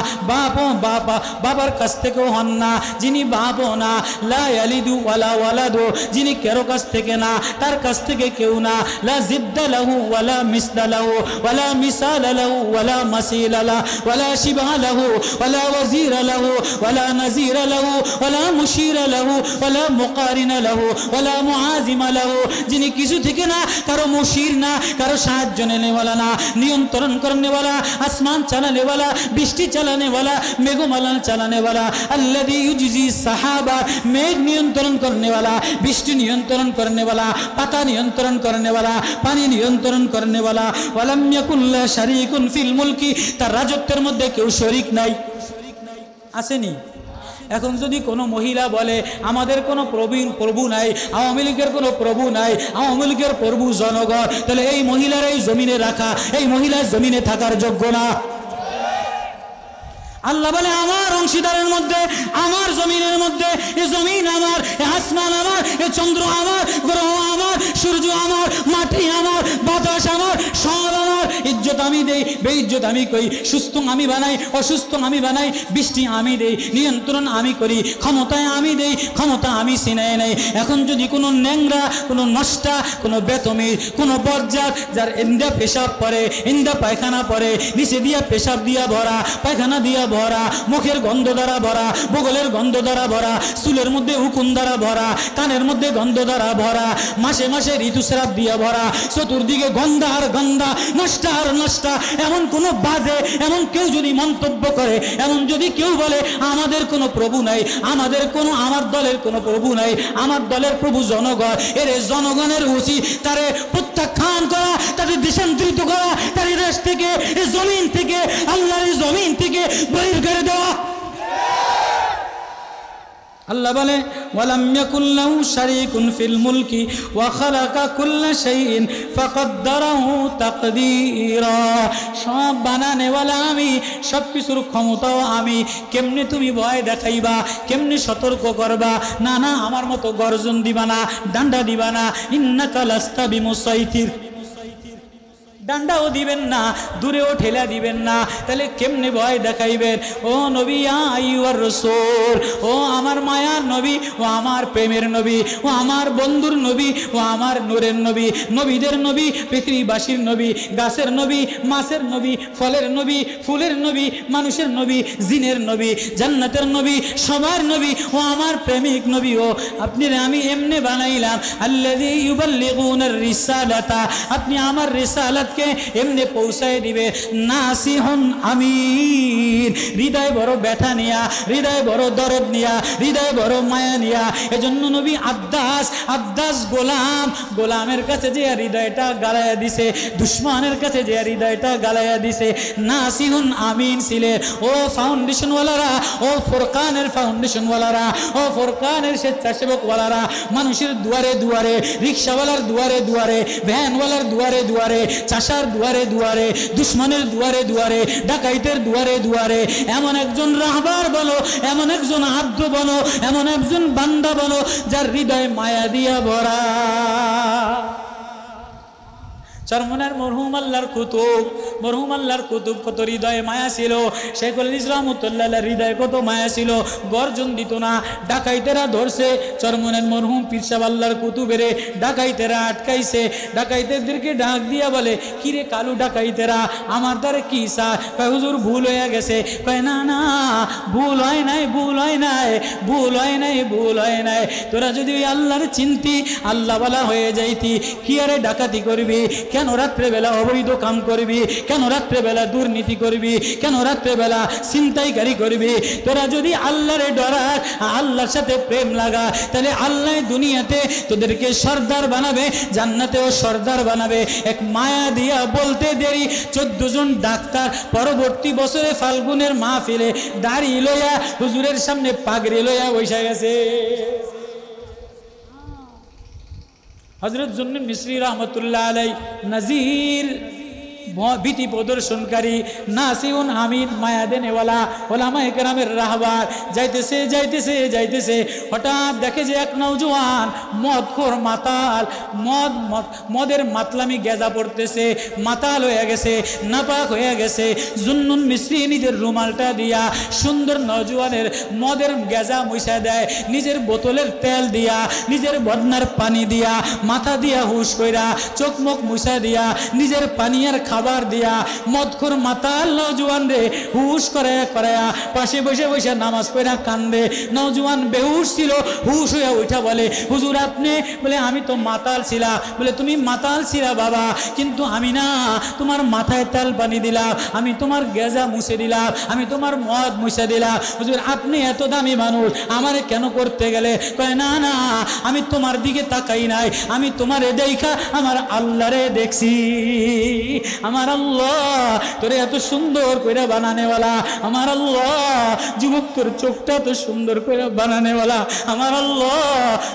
বাবার কাছ থেকেও হন না, যিনি বাপও না। লা ইয়ালিদু ওয়ালা ওয়ালাদু, যিনি কারো কাছ থেকে না, তার কাছ থেকে কেউ না, লা জিদ্দা লাহু ওয়ালা মিসলা লাহু ওয়ালা মিসালা লাহু ওয়ালা মাসিলা লাহু ওয়ালা শিবহা লাহু ওয়ালা ওয়াজিরা লাহু ওয়ালা নাজিরা লাহু ওয়ালা মুশিরা লাহু ওয়ালা মুকারিনা লাহু ওয়ালা মুআজিমা লাহু, যিনি কিছু থেকে না, কারো মুশির না, কারো সাহায্য নেওয়ালা না, নিয়ন্ত্রণ করনেওয়ালা, আসমান চালানেওয়ালা, বৃষ্টি চালানেওয়ালা, মেঘমালান চালানেওয়ালা, আল্লাযী ইউজিজি সাহাবা, মেঘ নিয়ন্ত্রণ করনেওয়ালা, বৃষ্টি নিয়ন্ত্রণ করনেওয়ালা, পাতা নিয়ন্ত্রণ করনেওয়ালা, পানি নিয়ন্ত্রণ করনেওয়ালা, ওয়ালাম ইয়াকুন লা শারীকুন ফিল মুলকি, তার রাজত্বের মধ্যে কেউ শরীক নাই। আসেনি? এখন যদি কোনো মহিলা বলে আমাদের কোনো প্রভু নাই, আওয়ামী লীগের কোনো প্রভু নাই, আওয়ামী লীগের প্রভু জনগণ, তাহলে এই মহিলার এই জমিনে রাখা, এই মহিলার জমিনে থাকার যোগ্য না। আল্লাহ বলে আমার অংশীদারের মধ্যে, আমার জমিনের মধ্যে, এই জমিন আমার, এই আসমান আমার, এই চন্দ্র আমার, গ্রহ আমার, সূর্য আমার, মাটি আমার, বাতাস আমার, সব আমার। ইজ্জত আমি দেই, বেইজ্জত আমি করি, সুস্থ আমি বানাই, অসুস্থ আমি বানাই, বৃষ্টি আমি দেই, নিয়ন্ত্রণ আমি করি, ক্ষমতায় আমি দেই, ক্ষমতা আমি ছিনাই নেই। এখন যদি কোনো ন্যাংরা, কোনো নষ্টা, কোনো বেতমির, কোনো বজ্জাত, যার ইন্দা পেশাব পরে, ইন্দা পায়খানা পরে, নিচে দিয়া পেশাব দিয়া ভরা, পায়খানা দিয়া ভরা, মুখের গন্ধ দ্বারা ভরা, বগলের গন্ধ দ্বারা ভরা, চুলের মধ্যে উকুন দ্বারা ভরা, কানের মধ্যে গন্ধ দ্বারা ভরা, মাসে মাসে ঋতুস্রাব দিয়া ভরা, চতুর্দিকে গন্ধা আর গন্ধা, নষ্টা আর নষ্টা, এমন কোনো বাজে, এমন কেউ যদি মন্তব্য করে, এমন যদি কেউ বলে আমাদের কোনো প্রভু নাই, আমাদের কোনো, আমার দলের কোনো প্রভু নাই, আমার দলের প্রভু জনগণ, এর জনগণের উচিত তারে প্রত্যাখ্যান করা, তাদের দেশান্তরিত করা, তার দেশ থেকে, এই জমিন থেকে, আল্লাহর জমিন থেকে বের করে দেওয়া। আল্লাহ বলে ওয়ালাম ইয়াকুল লাহু শারীকুন ফিল মুলকি ওয়া খালাকা কুল্লা শাইইন ফাকাদ্দারাহু তাকদীরা, সব বানানেওয়ালা আমি, সব কিছুর ক্ষমতাও আমি। কেমনে তুমি ভয় দেখাইবা, কেমনে সতর্ক করবা? না না, আমার মতো গর্জন দিবা না, ডান্ডা দিবা না, ইন্নাকা লাস্তা বিমুসাইতির, ডান্ডাও দিবেন না, দূরেও ঠেলা দিবেন না, তাহলে কেমনে ভয় দেখাইবেন? ও নবী আইয়ুর রাসূল, ও আমার মায়ার নবী, ও আমার প্রেমের নবী, ও আমার বন্ধুর নবী, ও আমার নূরের নবী, নবীদের নবী, পৃথিবীবাসীর নবী, গাছের নবী, মাছের নবী, ফলের নবী, ফুলের নবী, মানুষের নবী, জিনের নবী, জান্নাতের নবী, সবার নবী, ও আমার প্রেমিক নবী। ও আপনি আমি এমনে বানাইলাম, আল্লাযী ইউবাল্লিগুনার রিসালাতা, আপনি আমার রিসালাত কে এমনি পৌঁছায় দিবে। নাসিহুন আমিন, হৃদয় বড় ব্যথা নিয়া, হৃদয় বড় দরদ নিয়া, হৃদয় বড় মায়া নিয়া। এজন্য নবী আব্দাস, আব্দাস গোলাম, গোলামের কাছে যে হৃদয়টা গালাইয়া দিছে, দুশ্মনের কাছে যে হৃদয়টা গালাইয়া দিছে। নাসিহুন আমিন ছিলেন। ও ফাউন্ডেশনওয়ালারা, ও ফোরকানের ফাউন্ডেশনওয়ালারা, ও ফোরকানের স্বেচ্ছাসেবকওয়ালারা, মানুষের দুয়ারে দুয়ারে, রিক্সাওয়ালার দুয়ারে দুয়ারে, ভ্যানওয়ালার দুয়ারে দুয়ারে, চাষার দুয়ারে দুয়ারে, দুশ্মনের দুয়ারে দুয়ারে, ডাকাইতের দুয়ারে দুয়ারে, এমন একজন রাহবার বলো, এমন একজন আব্দ বলো, এমন একজন বান্দা বলো যার হৃদয় মায়া দিয়া ভরা। চরমনার মরহুম আল্লাহর কুতুব, মরহুম আল্লাহর কুতুব কত হৃদয়ে মায়া ছিল, শেখুল ইসলাম রাহমাতুল্লাহ আলাইহির হৃদয়ে কত মায়া ছিল, গর্জন দিত না। ডাকাইতেরা ধরছে চরমনার মরহুম পীর সাহেব আল্লাহর কুতুবেরে, ডাকাইতেরা আটকাইছে। ডাকাইতেদেরকে ডাক দিয়া বলে, কিরে কালু ডাকাইতেরা, আমার দ্বারে কি চা? কয় হুজুর ভুল হয়ে গেছে। কয় না না, ভুল হয় নাই, ভুল হয় নাই, ভুল হয় নাই, ভুল হয় নাই। তোরা যদি ওই আল্লাহর চিন্তি, আল্লাহওয়ালা হয়ে যাইতি, কি আরে ডাকাতি করবি? কেন রাত্রেবেলা অবৈধ কাম করবি? কেন রাত্রেবেলা দুর্নীতি করবি? কেন রাত্রেবেলা ছিনতাইকারী করবি? তোরা যদি আল্লাহরে ডরাস, আল্লাহর সাথে প্রেম লাগা, তাহলে আল্লাহ দুনিয়াতে তোদেরকে সর্দার বানাবে, জান্নাতেও সর্দার বানাবে। এক মায়া দিয়া বলতে দেরি, 14 জন ডাক্তার পরবর্তী বছরে ফাল্গুনের মাহফিলে দাড়ি লইয়া হুজুরের সামনে পাগড়ি লইয়া বসে গেছে। হযরত জুন্নুন মিসরি রাহমাতুল্লাহ আলাইহি নাজির ভীতি প্রদর্শনকারী, নাসিউন আমিন, মায়া দেনেওয়ালা, ওলামায়ে কেরামের রাহবার। যাইতেছে যাইতেছে যাইতেছে, হঠাৎ দেখে যে এক নওজোয়ান মদখোর মাতাল, মদের মাতলামি গেজা পড়তেছে, মাতাল হয়ে গেছে, নাপাক হয়ে গেছে। জুন্নুন মিসরি নিজের রুমালটা দিয়া সুন্দর নওজোয়ানের মদের গেজা মুছা দেয়, নিজের বোতলের তেল দিয়া, নিজের বদনার পানি দিয়া, মাথা দিয়া হুশ কইরা, চোখ মুখ মুছা দিয়া, নিজের পানিয়ার খাবার দিয়া মদখোর মাতাল নওজোয়ান রে হুশ করে করায়া পাশে বসে বসে নামাজ পড়া কান্দে। নওজোয়ান বেহুশ ছিল, হুশ হইয়া উঠা বলে, হুজুর আপনি? বলে আমি তো মাতাল ছিলাম। বলে তুমি মাতাল ছিলা বাবা, কিন্তু আমি না তোমার মাথায় তেল পানি দিলাম, আমি তোমার গেজা মুছে দিলাম, আমি তোমার মদ মুছে দিলাম। হুজুর আপনি এত দামি মানুষ, আমারে কেন করতে গেলে? কয় না না, আমি তোমার দিকে তাকাই নাই, আমি তোমারে দেখা আমার আল্লাহরে দেখছি। আমার আল্লাহ তোরে এত সুন্দর করে বানানেওয়ালা, আমার আল্লাহ যুবক তোর চোখটা এত সুন্দর করে বানানেওয়ালা, আমার আল্লাহ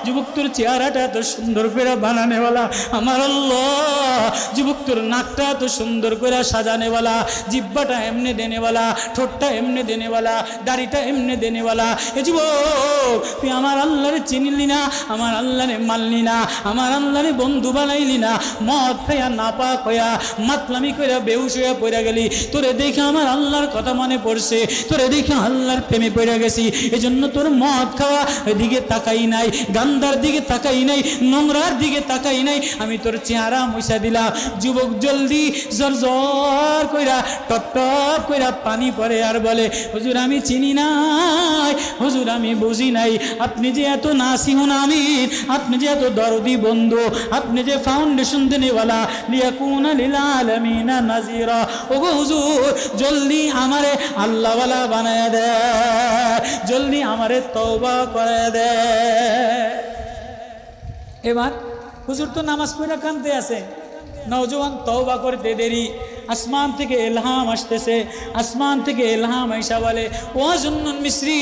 যুবক তোর চেহারাটা এত সুন্দর করে বানানেওয়ালা, আমার আল্লাহ যুবক তোর নাকটা এত সুন্দর করে সাজানেওয়ালা, জিব্বাটা এমনি দেনেওয়ালা, ঠোঁটটা এমনি দেনেওয়ালা, দাড়িটা এমনি দেনেওয়ালা। এ যুবক তুই আমার আল্লাহরে চিনলি না, আমার আল্লাহরে মানলি না, আমার আল্লাহরে বন্ধু বানাইলি না, মদ খাইয়া নাপাক হইয়া মাতলামি কইরা বেহুশ হইয়া পড়ে গেলি। তোরে দেখে আমার আল্লাহর কথা মনে পড়ছে, তোরে দেখে আল্লাহর প্রেমে পড়ে গেছি, এজন্য তোর মদ খাওয়া দিকে তাকাই নাই, গান্দার দিকে তাকাই নাই, নোংরার দিকে তাকাই নাই, আমি তোর চেহারা মুছা দিলাম। যুবক জলদি জর জর কইরা টপ টপ কইরা পানি পড়ে আর বলে, হুজুর আমি চিনি নাই, হুজুর আমি বুঝি নাই, আপনি যে এত নাসিহুন আমিন, আপনি যে এত দরদি বন্ধু, আপনি যে ফাউন্ডেশন দেনেওয়ালা, লিয়াকুনা লিল আলামিনা নাজিরা। ওগো হুজুর জলদি আমারে আল্লাহওয়ালা বানায় দে, জলদি আমারে তওবা করে দে। এবার হুজুর তো নামাজ পড়া কাঁদতে আছে, নওজোয়ান তওবা করতে দেরি, আসমান থেকে ইলহাম আসতেছে, আসমান থেকে ইলহাম আইসা বলে, ও জুন্নুন মিসরি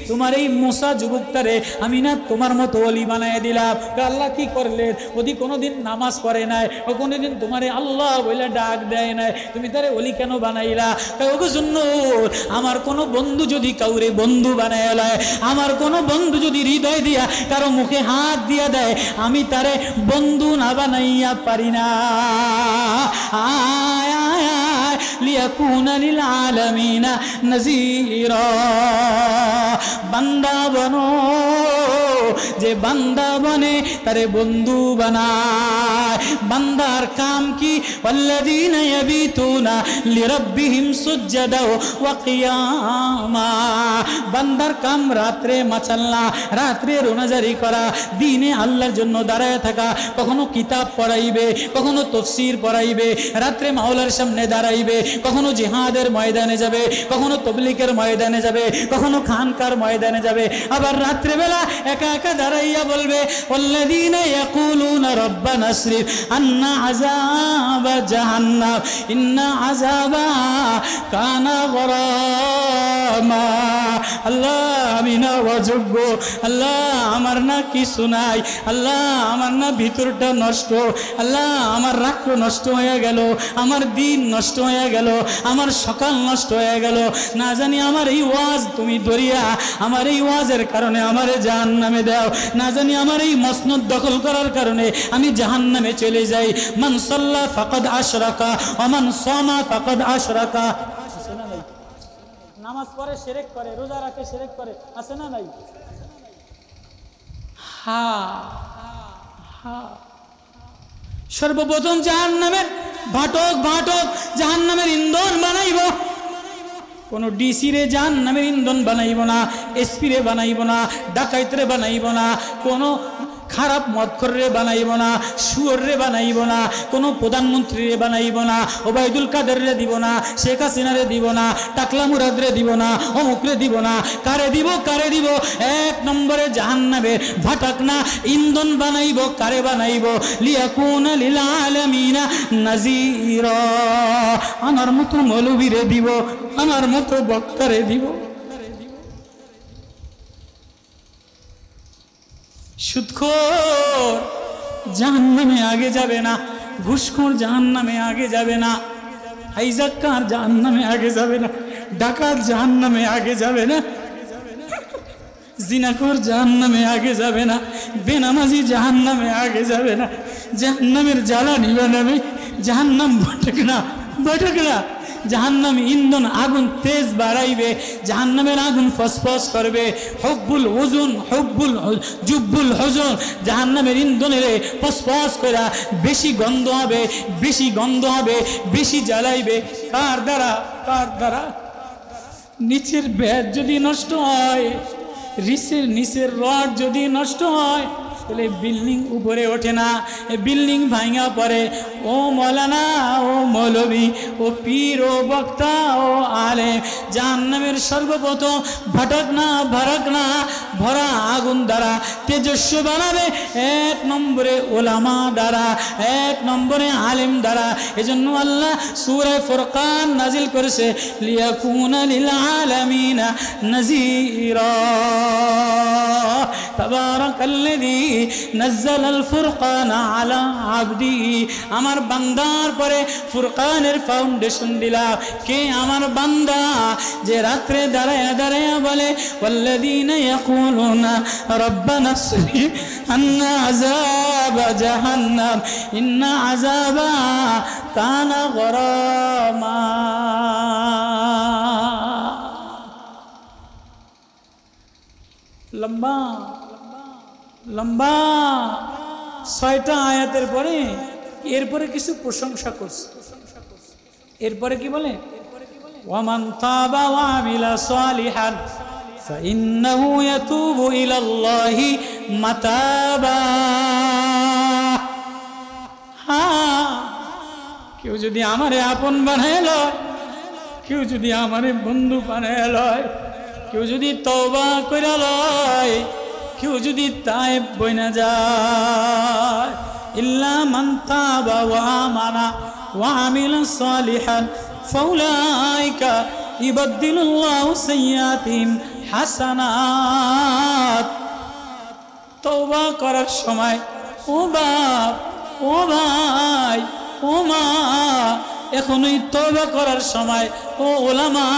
তোমার এই মুসা যুবকটারে আমি না তোমার মতো ওলি বানায় দিলাম। আল্লাহ কি করলেন? ওদি কোনোদিন নামাজ পড়ে নাই, ও কোনোদিন তোমারে আল্লাহ বলে ডাক দেয় নাই, তুমি তারে ওলি কেন বানাইলা? ওগো জুন্নুন আমার কোনো বন্ধু যদি কাউরে বন্ধু বানায় লয়, আমার কোনো বন্ধু যদি হৃদয় দিয়া কারো মুখে হাত দিয়া দেয়, আমি তারে বন্ধু না বানাইয়া পারি না। লিয়াকুনা লিল আলামিনা নাযীরা। বান্দা বনো, যে বান্দা বনে তারে বন্ধু বানায়। বান্দার কাম কি? ওয়াল্লাযীনা ইয়াবিতুনা লিরাব্বিহিম সুজদাও ওয়া কিয়ামা। বান্দার কাম রাত্রে মাছাল্লা, রাত্রে রোনাজারি করা, দিনে আল্লাহর জন্য দাঁড়ায় থাকা। কখনো কিতাব পড়াইবে, কখনো তফসির পড়াইবে, রাত্রে মাওলার সামনে দাঁড়াইবে, কখনো জিহাদের ময়দানে যাবে, কখনো তবলিগের ময়দানে যাবে, কখনো খানকার ময়দানে যাবে। আবার রাত্রেবেলা একা একা দাঁড়াইয়া বলবে, ওয়াল্লাযীনা ইয়াকুলুনা রাব্বানা আসরিফ আন্না আযাবা জাহান্নাম ইন্না আযাবা কানা গরামা। আল্লাহ আমি না অযোগ্য, আল্লাহ আমার না কিছু নাই, আল্লাহ আমার না ভিতরটা নষ্ট, আল্লাহ আমার রাত্র নষ্ট হয়ে গেল, আমার দিন নষ্ট হয়ে গেল, আমার সকাল নষ্ট হয়ে গেল। না জানি আমার এই ওয়াজ তুমি দরিয়া, আমার এই ওয়াজের কারণে আমারে জাহান্নামে দাও, না জানি আমার এই মসনদ দখল করার কারণে আমি জাহান্নামে চলে যাই। মান সাল্লা ফাকাদ আশরাকা ওয়া মান সামা ফাকাদ আশরাকা। নামাজ পড়ে শিরক করে, রোজা রাখে শিরক করে, আছে না নাই? সর্বপ্রথম জাহান্নামের ভাটক ভাটক জাহান্নামের ইন্ধন বানাইব। কোন ডিসি রে জাহান্নামের ইন্ধন বানাইব না, এসপি রে বানাইব না, ডাকাইতরে বানাইব না, কোনো খারাপ মদখোররে বানাইব না, শুয়োররে বানাইব না, কোনো প্রধানমন্ত্রীরে বানাইব না, ওবায়দুল কাদেররে দিব না, শেখ হাসিনারে দিব না, টাকলা মুরাদরে দিব না, অমুকরে দিব না। কারে দিব? কারে দিব? এক নম্বরে জাহান্নামের ভাটাক না ইন্ধন বানাইব। কারে বানাইব? লিয়াকুনা লিল আলামিনা নাযীরা। আমার মতো মৌলবীরে দিব, আমার মতো বক্তারে দিব। সুদখোর জাহান্নামে আগে যাবে না, ঘুষখোর জাহান্নামে আগে যাবে না। হাইজাক্কার জাহান্নামে আগে যাবে না, ডাকাত জাহান্নামে আগে যাবে না, জিনাখোর জাহান্নামে আগে যাবে না, বেনামাজি জাহান্নামে আগে যাবে না। জাহান্নামের জ্বালা নিবে না, জাহান্নাম বটক না। জাহান্নাম ইন্ধন আগুন তেজ বাড়াইবে, জাহান্নামের আগুন ফসফস করবে। জুব্বুল হুজুন জাহান্নামের ইন্ধনের ফসফস করে বেশি গন্ধ হবে, বেশি জ্বালাইবে। কার দ্বারা? নিচের ব্যাজ যদি নষ্ট হয়, নিচের রড যদি নষ্ট হয়, তাহলে বিল্ডিং উপরে ওঠে না, বিল্ডিং ভাঙা পড়ে। ও মৌলানা, ও মৌলবী, ও পীর, ও বক্তা, ও আলেম, জাহান্নামের সর্বপ্রথম ভটকনা ভরা আগুন দ্বারা তেজস্ব বানাবে 1 নম্বরে ওলামা দ্বারা, 1 নম্বরে আলেম দ্বারা। এজন্য আল্লাহ সূরা ফুরকান নাজিল করেছে, লিয়াকুনা লিল আলামিনা নাযীরা। তাবারাকাল্লাযী নাযালাল ফুরকানা আলা আবদিহি। আমার বান্দার পরে ফুরকানের ফাউন্ডেশন দিলা। কে? আমার বান্দা, যে রাত্রে দাঁড়ায়া বলে, ওয়াল্লাযীনা ইয়াকুলুনা রব্বানা সরিফ আন্না আযাব জাহান্নাম ইন্না আযাবা কানা গরামা। লম্বা 6টা আয়াতের পরে এরপরে কিছু প্রশংসা করছে। এরপরে কি বলে? ওয়ামান তাবা ওয়া আমিলা সালিহান ফাইন্নাহু ইয়াতুবু ইলাল্লাহি মাতাবা। কেউ যদি আমারে আপন বানায় লয়, কেউ যদি আমারে বন্ধু বানায় লয়, কেউ যদি তওবা কইরা লয়, কেউ যদি তায়েব বইনা যায়, ইল্লা মান তাবা ওয়া আমানা ওয়া আমিলা সালিহান ফাউলাইকা ইবাদদিলুল্লাহু সাইয়্যাতিহিম হাসানাত। তওবা করার সময়, ও বাপ, ও ভাই, ও মা, এখনই তওবা করার সময়। ও ওলামা,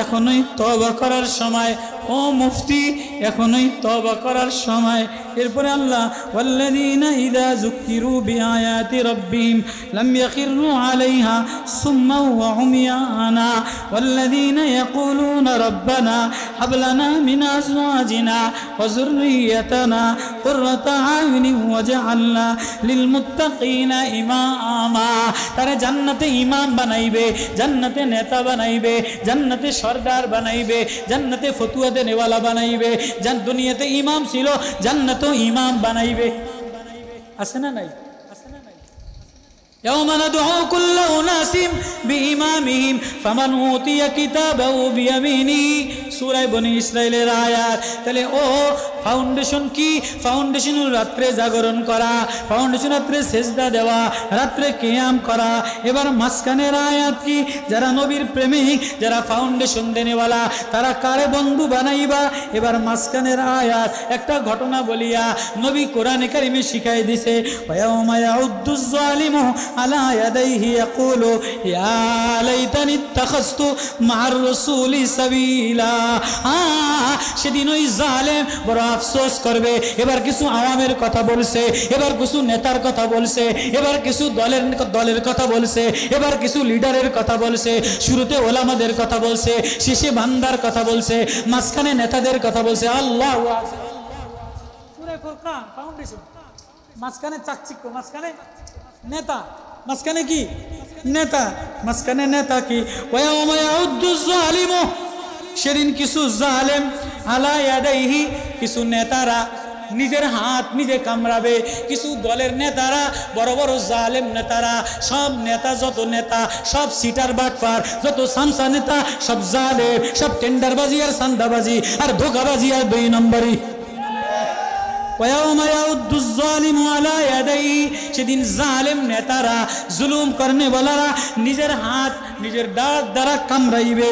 এখনই তওবা করার সময়। ও মুফতি, এখনই তওবা করার সময়। এরপরে আল্লাহ, ওয়াল্লাযীনা ইযা যুক্কিরু বিআয়াতি রাব্বিহিম লাম ইয়াখিরু আলাইহা সুম্মান ওয়া উমিয়ানা ওয়াল্লাযীনা ইয়াকুলুনা রাব্বানা হাব লানা মিন আজওয়াজিনা ওয়া যুররিয়্যাতিনা কুররাতা আয়ুনিন ওয়াজআলনা লিল মুত্তাকিনা ইমামা। তারা জান্নাতে ইমাম বানাইবে, জান্নাতে নেতা বানাইবে, জান্নাতে সরদার বানাইবে, জান্নাতে ফতুয়া দেনেওয়ালা বানাইবে। দুনিয়াতে ইমাম ছিল, জান্নাতেও ইমাম বানাইবে। আছে না নাই? يوم ندعو كل أناس بإمامهم فمن أوتي كتابه بيمينه সূরা বনী ইসরাইলের আয়াত। তাহলে ও ফাউন্ডেশন কি? ফাউন্ডেশন রাত্রে জাগরণ করা, ফাউন্ডেশন রাত্রে সেজদা দেওয়া, রাত্রে কিয়াম করা। এবার মাঝখানের আয়াত কি? যারা নবীর প্রেমিক, যারা ফাউন্ডেশন দেনেওয়ালা, তারা কারে বন্ধু বানাইবা? এবার মাঝখানের আয়াত একটা ঘটনা বলিয়া নবী কোরআনে কারিমে শিখাই দিছে, ওয়ায়াউমা ইয়াউদ্দুজ জালিমু আলা ইয়াদাইহি ইয়াকুলু ইয়া লাইতানি ইত্তাখাযতু মা'আর রাসূলি সাবিলা। সেদিন ওই জালেম বড় আফসোস করবে। এবার কিছু আওয়ামের কথা বলছে, এবার কিছু নেতার কথা বলছে, এবার কিছু দলের কথা বলছে, এবার কিছু লিডারের কথা বলছে। শুরুতে ওলামাদের কথা বলছে, শেষে বান্দার কথা বলছে, মাঝখানে নেতাদের কথা বলছে। আল্লাহু আকবার। সূরা ফুরকান ফাউন্ডেশন, মাঝখানে চাকচিক্য, মাঝখানে নেতা, মাঝখানে কি? নেতা, মাঝখানে নেতা কি? ওয়ায়াউমা ইয়াউদ্দুজ জালিমু, সেদিন কিছু জালেম আলা ইয়াদাইহি, কিছু নেতারা নিজের হাত নিজে কামড়াবে। কিছু দলের নেতারা, বড় বড় জালেম নেতারা, সব নেতা, যত নেতা সব সিটার বাটপার, যত সামসা নেতা সব জালেম, সব টেন্ডারবাজি আর সান্দাবাজি আর ধোকাবাজি আর 2 নম্বরই। ওয়ায়াউমা ইয়াউদ্দুজ জালিমু আলা ইয়াদাইহি, সেদিন জালেম নেতারা, জুলুম করনে ওয়ালারা নিজের হাত নিজের দাঁত দ্বারা কামড়াইবে।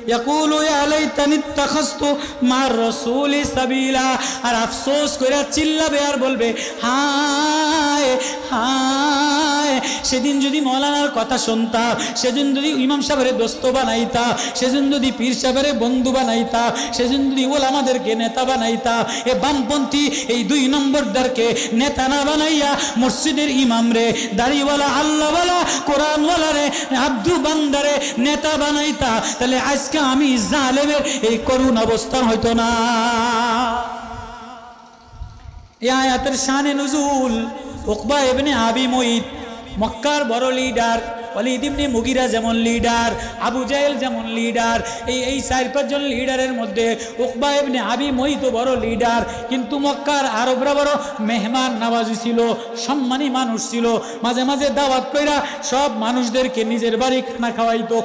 ইয়াকুলু ইয়া লাইতানি ইত্তাখাযতু মা'আর রাসূলি সাবিলা, আর আফসোস করে চিল্লাবে আর বলবে, হায় হায় হায় সেদিন যদি মৌলানার কথা শুনতা, সেদিন যদি ইমাম সাহেবের দোস্ত বানাইতা, সেদিন যদি পীর সাহেবের বন্ধু বানাইতা, সেদিন যদি ওলামাদেরকে নেতা বানাইতা, এ বামপন্থী এই 2 নম্বরদারকে নেতা না বানাইয়া মসজিদের ইমাম রে, দাড়িওয়ালা, আল্লাহওয়ালা, কোরআনওয়ালা রে, আব্দু বান্দারে নেতা বানাইতা, তাহলে আজকে আমি জালেমের এই করুণ অবস্থা হইতো না। এই আয়াতের শানে নুজুল, উকবা ইবনে আবি মুইত মক্কার বড় লিডার, ওয়ালিদ ইবনে মুগিরা যেমন লিডার, আবু জাহেল যেমন লিডার, এই 4-5 জন লিডারের মধ্যে উকবা ইবনে আবি মুইত বড় লিডার। কিন্তু মক্কার আরবরা বড় মেহমান নওয়াজি ছিল, সম্মানী মানুষ ছিল। মাঝে মাঝে দাওয়াত কইরা সব মানুষদেরকে নিজের বাড়ি খানা খাওয়াইতো।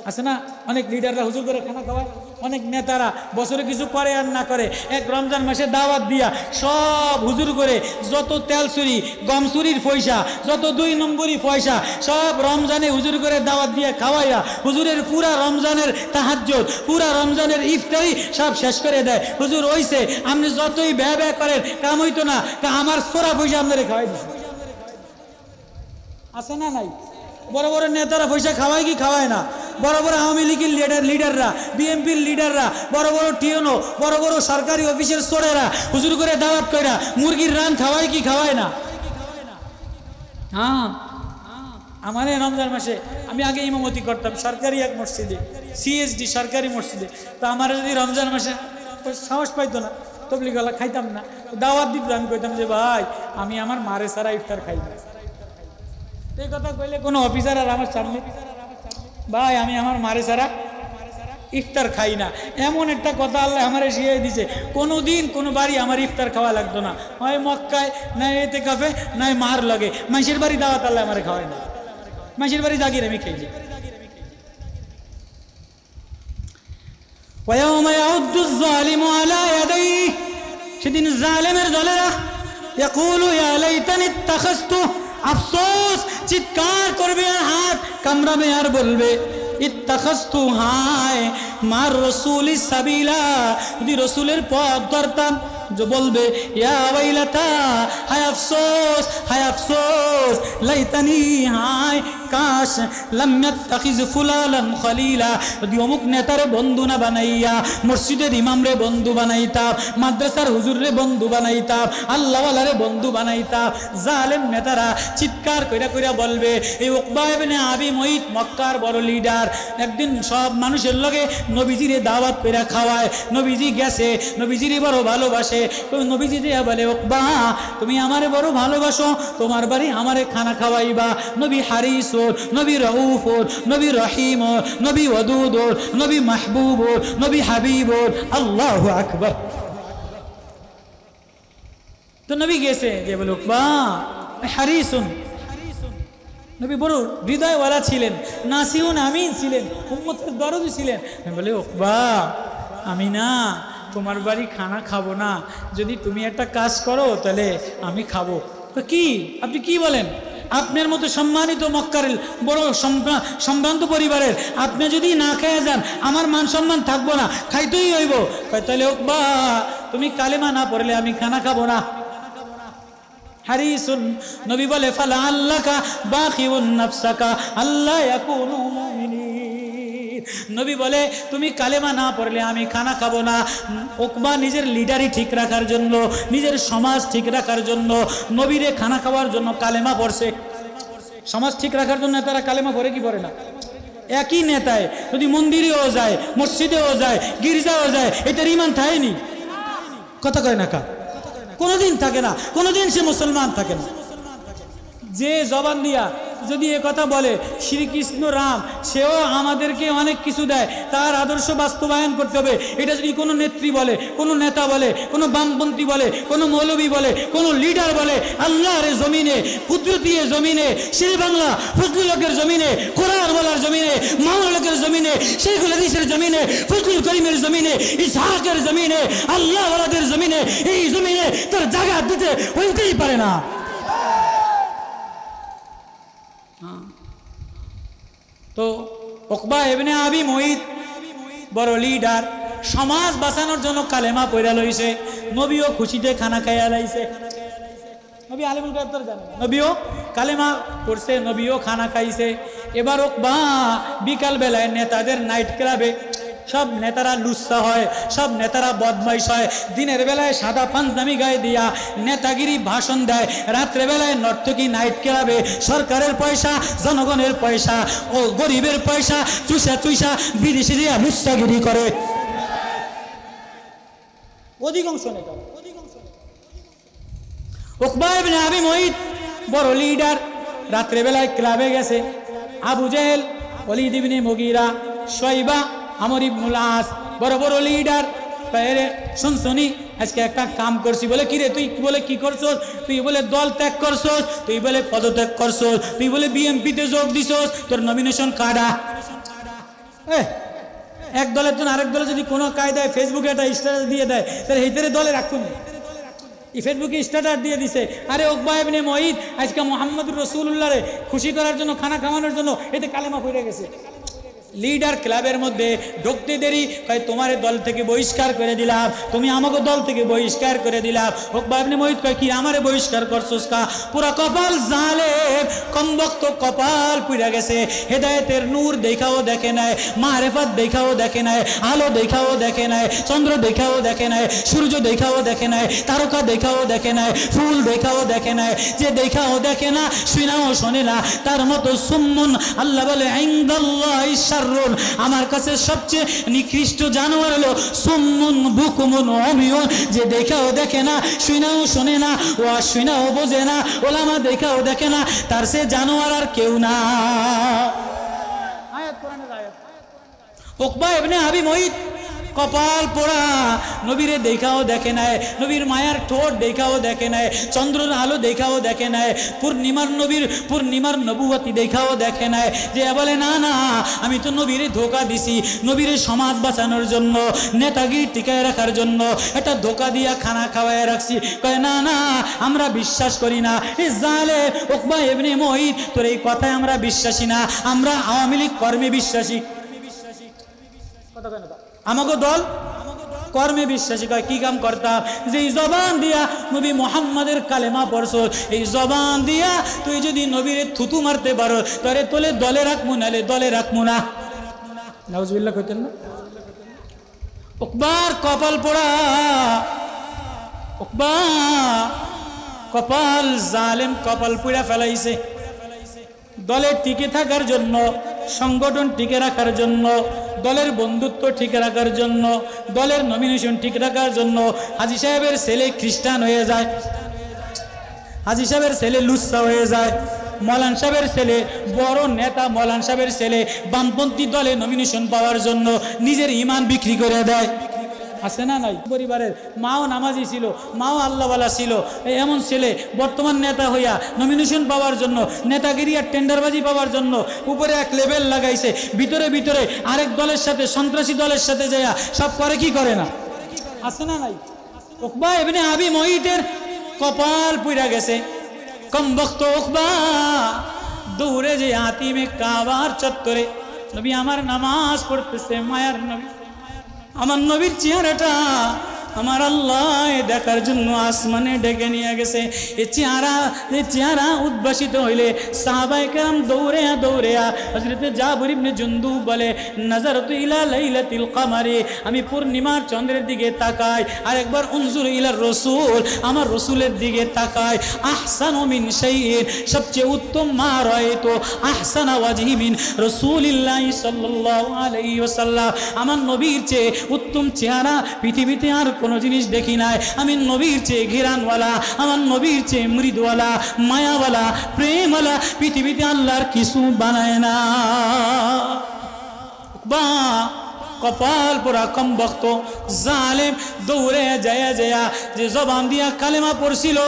আছে না অনেক লিডাররা হুজুর করে খানা খাওয়ায়, অনেক নেতারা বছরে কিছু করে আর না করে, এক রমজান মাসে দাওয়াত দিয়া সব হুজুর করে যত তেল চুরি, গম চুরির পয়সা, যত 2 নম্বরই পয়সা সব রমজানে হুজুর করে দাওয়াত দিয়ে খাওয়াইয়া হুজুরের পুরা রমজানের তাহাজ্জুদ, পুরা রমজানের ইফতারি সব শেষ করে দেয়। হুজুর হইছে আপনি যতই ব্যয় করেন কাম হইতো না, আমার সোরা পয়সা আপনারে খাওয়াই দিচ্ছে। আছে না নাই? বড় বড় নেতারা পয়সা খাওয়ায় কি খাওয়ায় না? বড় বড় আওয়ামী লীগের লিডাররা, বিএনপির লিডাররা, বড় বড় টিওনো, বড় বড় সরকারি অফিসের চোরেরা হুজুর করে দাওয়াত কইরা মুরগির রান খাওয়ায় কি খাওয়ায় না? হ্যাঁ, আমার রমজান মাসে আমি আগে ইমামতি করতাম সরকারি এক মসজিদে, সিএসডি সরকারি মসজিদে। তো আমার যদি রমজান মাসে সাহস পাইতো না, তবলিগওয়ালা খাইতাম না, দাওয়াত দিত, আমি কইতাম যে ভাই আমি আমার মারে সারা ইফতার খাই না। এই কথা কইলে কোনো অফিসার আর আমার সামনে, ভাই আমি আমার মারে সারা ইফতার খাই না, এমন একটা কথা আল্লাহ আমারে শিখিয়ে দিছে। কোনোদিন কোনো বাড়ি আমার ইফতার খাওয়া লাগতো না, হয় মক্কায় না এতে কাফে নাই মার লাগে, মানুষের বাড়ি দাওয়াত আল্লাহ আমারে খাওয়ায় না, মানুষের বাড়ি জাগির আমি খাই যাই। ويوم يعض الظالم على يديه, সেদিন জালেমের দলেরা يقول يا ليتني اتخذت, আফসোস চিৎকার করবে আর হাত কামড়াবে আর বলবে ইত্তাখাযতু, হায় মার রাসূলি সাবিলা, যদি রাসূলের পথ ধরতাম। যে বলবে ইয়া ওয়াইলাতা, হায় আফসোস, হায় আফসোস, লাইতানি, হায় কাশ, লাম ইয়াত্তাখিজ ফুলালান খলিলা, যদি অমুক নেতারে বন্ধু না বানাইয়া মসজিদের ইমামরে বন্ধু বানাইতাম, মাদ্রাসার হুজুররে বন্ধু বানাইতাম, আল্লাহওয়ালারে বন্ধু বানাইতাম। জালেম নেতারা চিৎকার কইরা কইরা বলবে। এই উকবা ইবনে আবি মুইত মক্কার বড় লিডার, একদিন সব মানুষের লগে নবীজিরে দাওয়াত কইরা খাওয়ায়। নবীজি গেছে, নবীজিরে বড় ভালোবাসে। নবীজি দিয়া বলে উকবা তুমি আমারে বড় ভালোবাসো, তোমার বাড়ি আমারে খানা খাওয়াইবা। নবী হারিস, নবী রউফ, নবী রহিম, নবী ওয়াদুদ, নবী মাহবুব, নবী হাবিব। আল্লাহু আকবার। তো নবী গেছে যে বলে উকবা হারিসুন, নবী বড় হৃদয়ওয়ালা ছিলেন, নাসিউন আমিন ছিলেন, উম্মতের দরদি ছিলেন। বলে উকবা আমি না তোমার বাড়ি খানা খাবো না, যদি তুমি একটা কাজ করো তাহলে আমি খাবো। তো কি আপনি কি বলেন? আপনার মতো সম্মানিত মক্কার বড় সম্ভ্রান্ত পরিবারের আপনি যদি না খেয়ে যান আমার মান সম্মান থাকবো না, খাইতেই হইব। তাহলে উকবা তুমি কালেমা না পড়লে আমি খানা খাবো না। হারিসুন, নবী বলে ফালা আল্লাকা বাখিউন নাফসাকা আল্লাহ ইয়াকুনু মুমিনিন, নবী বলে তুমি কালেমা না পড়লে আমি খানা খাবো না। উকবা নিজের লিডারি ঠিক রাখার জন্য, নিজের সমাজ ঠিক রাখার জন্য, নবীরে খানা খাওয়ার জন্য কালেমা পড়ছে। সমাজ ঠিক রাখার জন্য তারা কালেমা পড়ে কি পড়ে না? একই নেতায় যদি মন্দিরেও যায়, মসজিদেও যায়, গির্জাও যায়, এটার ইমান থাকেনি? কথা কয় না কা? কোনোদিন থাকে না, কোনোদিন সে মুসলমান থাকে না। যে জবান দিয়া যদি এ কথা বলে শ্রীকৃষ্ণ রাম, সেও আমাদেরকে অনেক কিছু দেয়, তার আদর্শ বাস্তবায়ন করতে হবে। এটা যদি কোনো নেত্রী বলে, কোনো নেতা বলে, কোনো বামপন্থী বলে, কোনো মৌলবী বলে, কোনো লিডার বলে, আল্লাহর জমিনে, কুদরতীয় জমিনে, শের বাংলা ফজলুলের জমিনে, কোরআন বলার জমিনে, মাওলানার জমিনে, শেখুল হাদিসের জমিনে, ফজলুল করিমের জমিনে, ইসহাকের জমিনে, আল্লাহ ওয়ালাদের জমিনে, এই জমিনে তার জায়গা দিতে হইতেই পারে না। তো উকবা ইবনে আবি মুইত বড় লিডার, সমাজ বাঁচানোর জন্য কালেমা পড়া লইছে। নবীও খুশিতে খানা খাইয়া লাইছে। নবী আলিমুল গায়ব তো জানেন, নবীও কালেমা পড়ছে, নবীও খানা খাইছে। এবার উকবা বিকাল বেলায় নেতাদের নাইট ক্লাবে সব নেতারা লুচ্ছা হয়, সব নেতারা বদমাইশ হয়। দিনের বেলায় সাদা পাঞ্জাবি গায়ে দিয়া নেতাগিরি ভাষণ দেয়, রাত্রে বেলায় নর্তকী নাইট ক্লাবে সরকারের পয়সা, জনগণের পয়সা ও গরিবের পয়সা চুষা চুষা বিদেশে দিয়া লুচ্ছাগিরি করে অধিকাংশ নেতা। উকবা ইবনে আবি মুঈত বড় লিডার, রাত্রে বেলায় ক্লাবে গেছে। আবু জেহেল, ওয়ালিদ ইবনে মুগীরা, শয়বা, আমর ইবনুল আস বড় বড় লিডার। শুনছনি আজকে একটা কাম করছি। বলে কিরে তুই বলে কি করছস? তুই বলে দল ত্যাগ করছস, তুই বলে পদত্যাগ করছস, তুই বলে বিএনপিতে যোগ দিছস, তোর নমিনেশন কার্ডা। এক দলের জন্য আরেক দলে যদি কোনো কায়দায় ফেসবুকে একটা স্ট্যাটাস দিয়ে দেয়, তাহলে এইটারে দলে রাখুন। এই ফেসবুকে স্ট্যাটাস দিয়ে দিছে, আরে উকবা ইবনে মুঈত আজকে মুহাম্মদুর রাসূলুল্লাহরে খুশি করার জন্য, খানা খাওয়ানোর জন্য এতে কালেমা পড়ে গেছে। লিডার ক্লাবের মধ্যে ঢুকতে দেরি, কয় তোমার দল থেকে বহিষ্কার করে দিলাম, তুমি আমাকে দল থেকে বহিষ্কার করে দিলাম। উকবা ইবনে মুঈত কয় কি আমারে বহিষ্কার করছস কা? পুরা কপাল জালেম, কমবক্ত কপাল পুড়া গেছে। হেদায়েতের নূর দেখাও দেখে নাই, মারেফত দেখাও দেখে নাই, আলো দেখাও দেখে নাই, চন্দ্র দেখাও দেখে নাই, সূর্য দেখাও দেখে নাই, তারকা দেখাও দেখে নাই, ফুল দেখাও দেখে নাই। যে দেখাও দেখে না, শুনাও শোনে না, তার মতো সুম্মুন, আল্লাহ বলে ইনদাল্লাহি শাররুন, আমার কাছে সবচেয়ে নিকৃষ্ট জানোয়ার হলো সুম্মুন বুকুমুন উমিয়ুন, যে দেখাও দেখে না, শুনাও শোনে না, ওয়া শুনাও বোঝে না, ওলামা দেখাও দেখে না, তার সে জানোয়ার আর কেউ না। আয়াত কোরআনের আয়াত। উকবা ইবনে আবি মুঈত কপাল পোড়া, নবীরে দেখাও দেখে নাই, নবীর মায়ার ঠোঁট দেখাও দেখে নাই, চন্দ্রের আলো দেখাও দেখে নাই, পূর্ণিমার নবীর পূর্ণিমার নবুয়তি দেখাও দেখে নাই। যে বলে না না আমি তো নবীরে ধোকা দিছি, নবীরে সমাজ বাঁচানোর জন্য, নেতাগিরি টিকায় রাখার জন্য এটা ধোকা দিয়া খানা খাওয়ায় রাখছি। কয় না না আমরা বিশ্বাস করি না। এ জালেম উকবা ইবনে মুঈত, তোর এই কথায় আমরা বিশ্বাসী না, আমরা আওয়ামী লীগ কর্মে বিশ্বাসী। কথা কেন আমাকে দল কর্মে বিশ্বাসী। কয় কি কাম করতাম? যে এই জবান দিয়া নবী মুহাম্মাদের কালেমা পড়ছো, এই জবান দিয়া তুই যদি নবীরে থুতু মারতে পারো, তোরে তোলে দলে রাখবো, নালে দলে রাখবো না। নাউজুবিল্লাহ কইতেন না? উকবার কপাল পোড়া, উকবা কপাল জালেম কপাল পুড়া ফেলাইছে। দলে টিকে থাকার জন্য, সংগঠন টিকে রাখার জন্য, দলের বন্ধুত্ব ঠিক রাখার জন্য, দলের নমিনেশন ঠিক রাখার জন্য হাজী সাহেবের ছেলে খ্রিস্টান হয়ে যায়, হাজী সাহেবের ছেলে লুচ্ছা হয়ে যায়, মৌলান সাহেবের ছেলে বড় নেতা, মৌলান সাহেবের ছেলে বামপন্থী দলে নমিনেশন পাওয়ার জন্য নিজের ইমান বিক্রি করে দেয়। আছে না নাই? পরিবারের মাও নামাজি ছিল, মাও আল্লাহওয়ালা ছিল, এমন ছেলে বর্তমান নেতা হইয়া নমিনেশন পাওয়ার জন্য, নেতাগিরি আর টেন্ডারবাজি পাওয়ার জন্য উপরে এক লেভেল লাগাইছে, ভিতরে ভিতরে আরেক দলের সাথে, সন্ত্রাসী দলের সাথে যাইয়া সব করে কি করে না? আছে না নাই? উকবা ইবনে আবি মুঈতের কপাল পুড়া গেছে। কমবক্ত উকবা দৌড়ে যে আতিমে কাবার চত্বরে, নবী আমার নামাজ পড়তেছে, মায়ার নবী, আমার নবীর চেহারাটা আমার আল্লাহ দেখার জন্য আসমানে ডেকে নিয়ে গেছে। এই চেহারা উদ্ভাসিত হইলে সাহাবায়ে কেরাম দৌড়েয়া দৌড়েয়া হযরত জাবির ইবনে জুনদুব বলে, নাযারাতু ইলা লাইলাতিল কমারি, আমি পূর্ণিমার চন্দ্রের দিকে তাকাই, আর একবার উনজুর ইলার রাসূল, আমার রাসূলের দিকে তাকাই। আহসানু মিন শাইইন, সবচেয়ে উত্তম মা রায়তু আহসানা ওয়াজহি মিন রাসূলিল্লাহি সাল্লাল্লাহু আলাইহি ওয়াসাল্লাম, আমার নবীর চেয়ে উত্তম চেহারা পৃথিবীতে আর কোনো জিনিস দেখি নাই। আমি নবীর চেয়ে ঘিরানওয়ালা, আমার নবীর চেয়ে মৃদওয়ালা, মায়াওয়ালা, প্রেমওয়ালা পৃথিবীতে আল্লাহর কিছু বানায় না। বা কপাল পোড়া কমবক্ত জালেম দৌড়ে যায়া যায়া যে জবান দিয়া কালেমা পড়ছিল,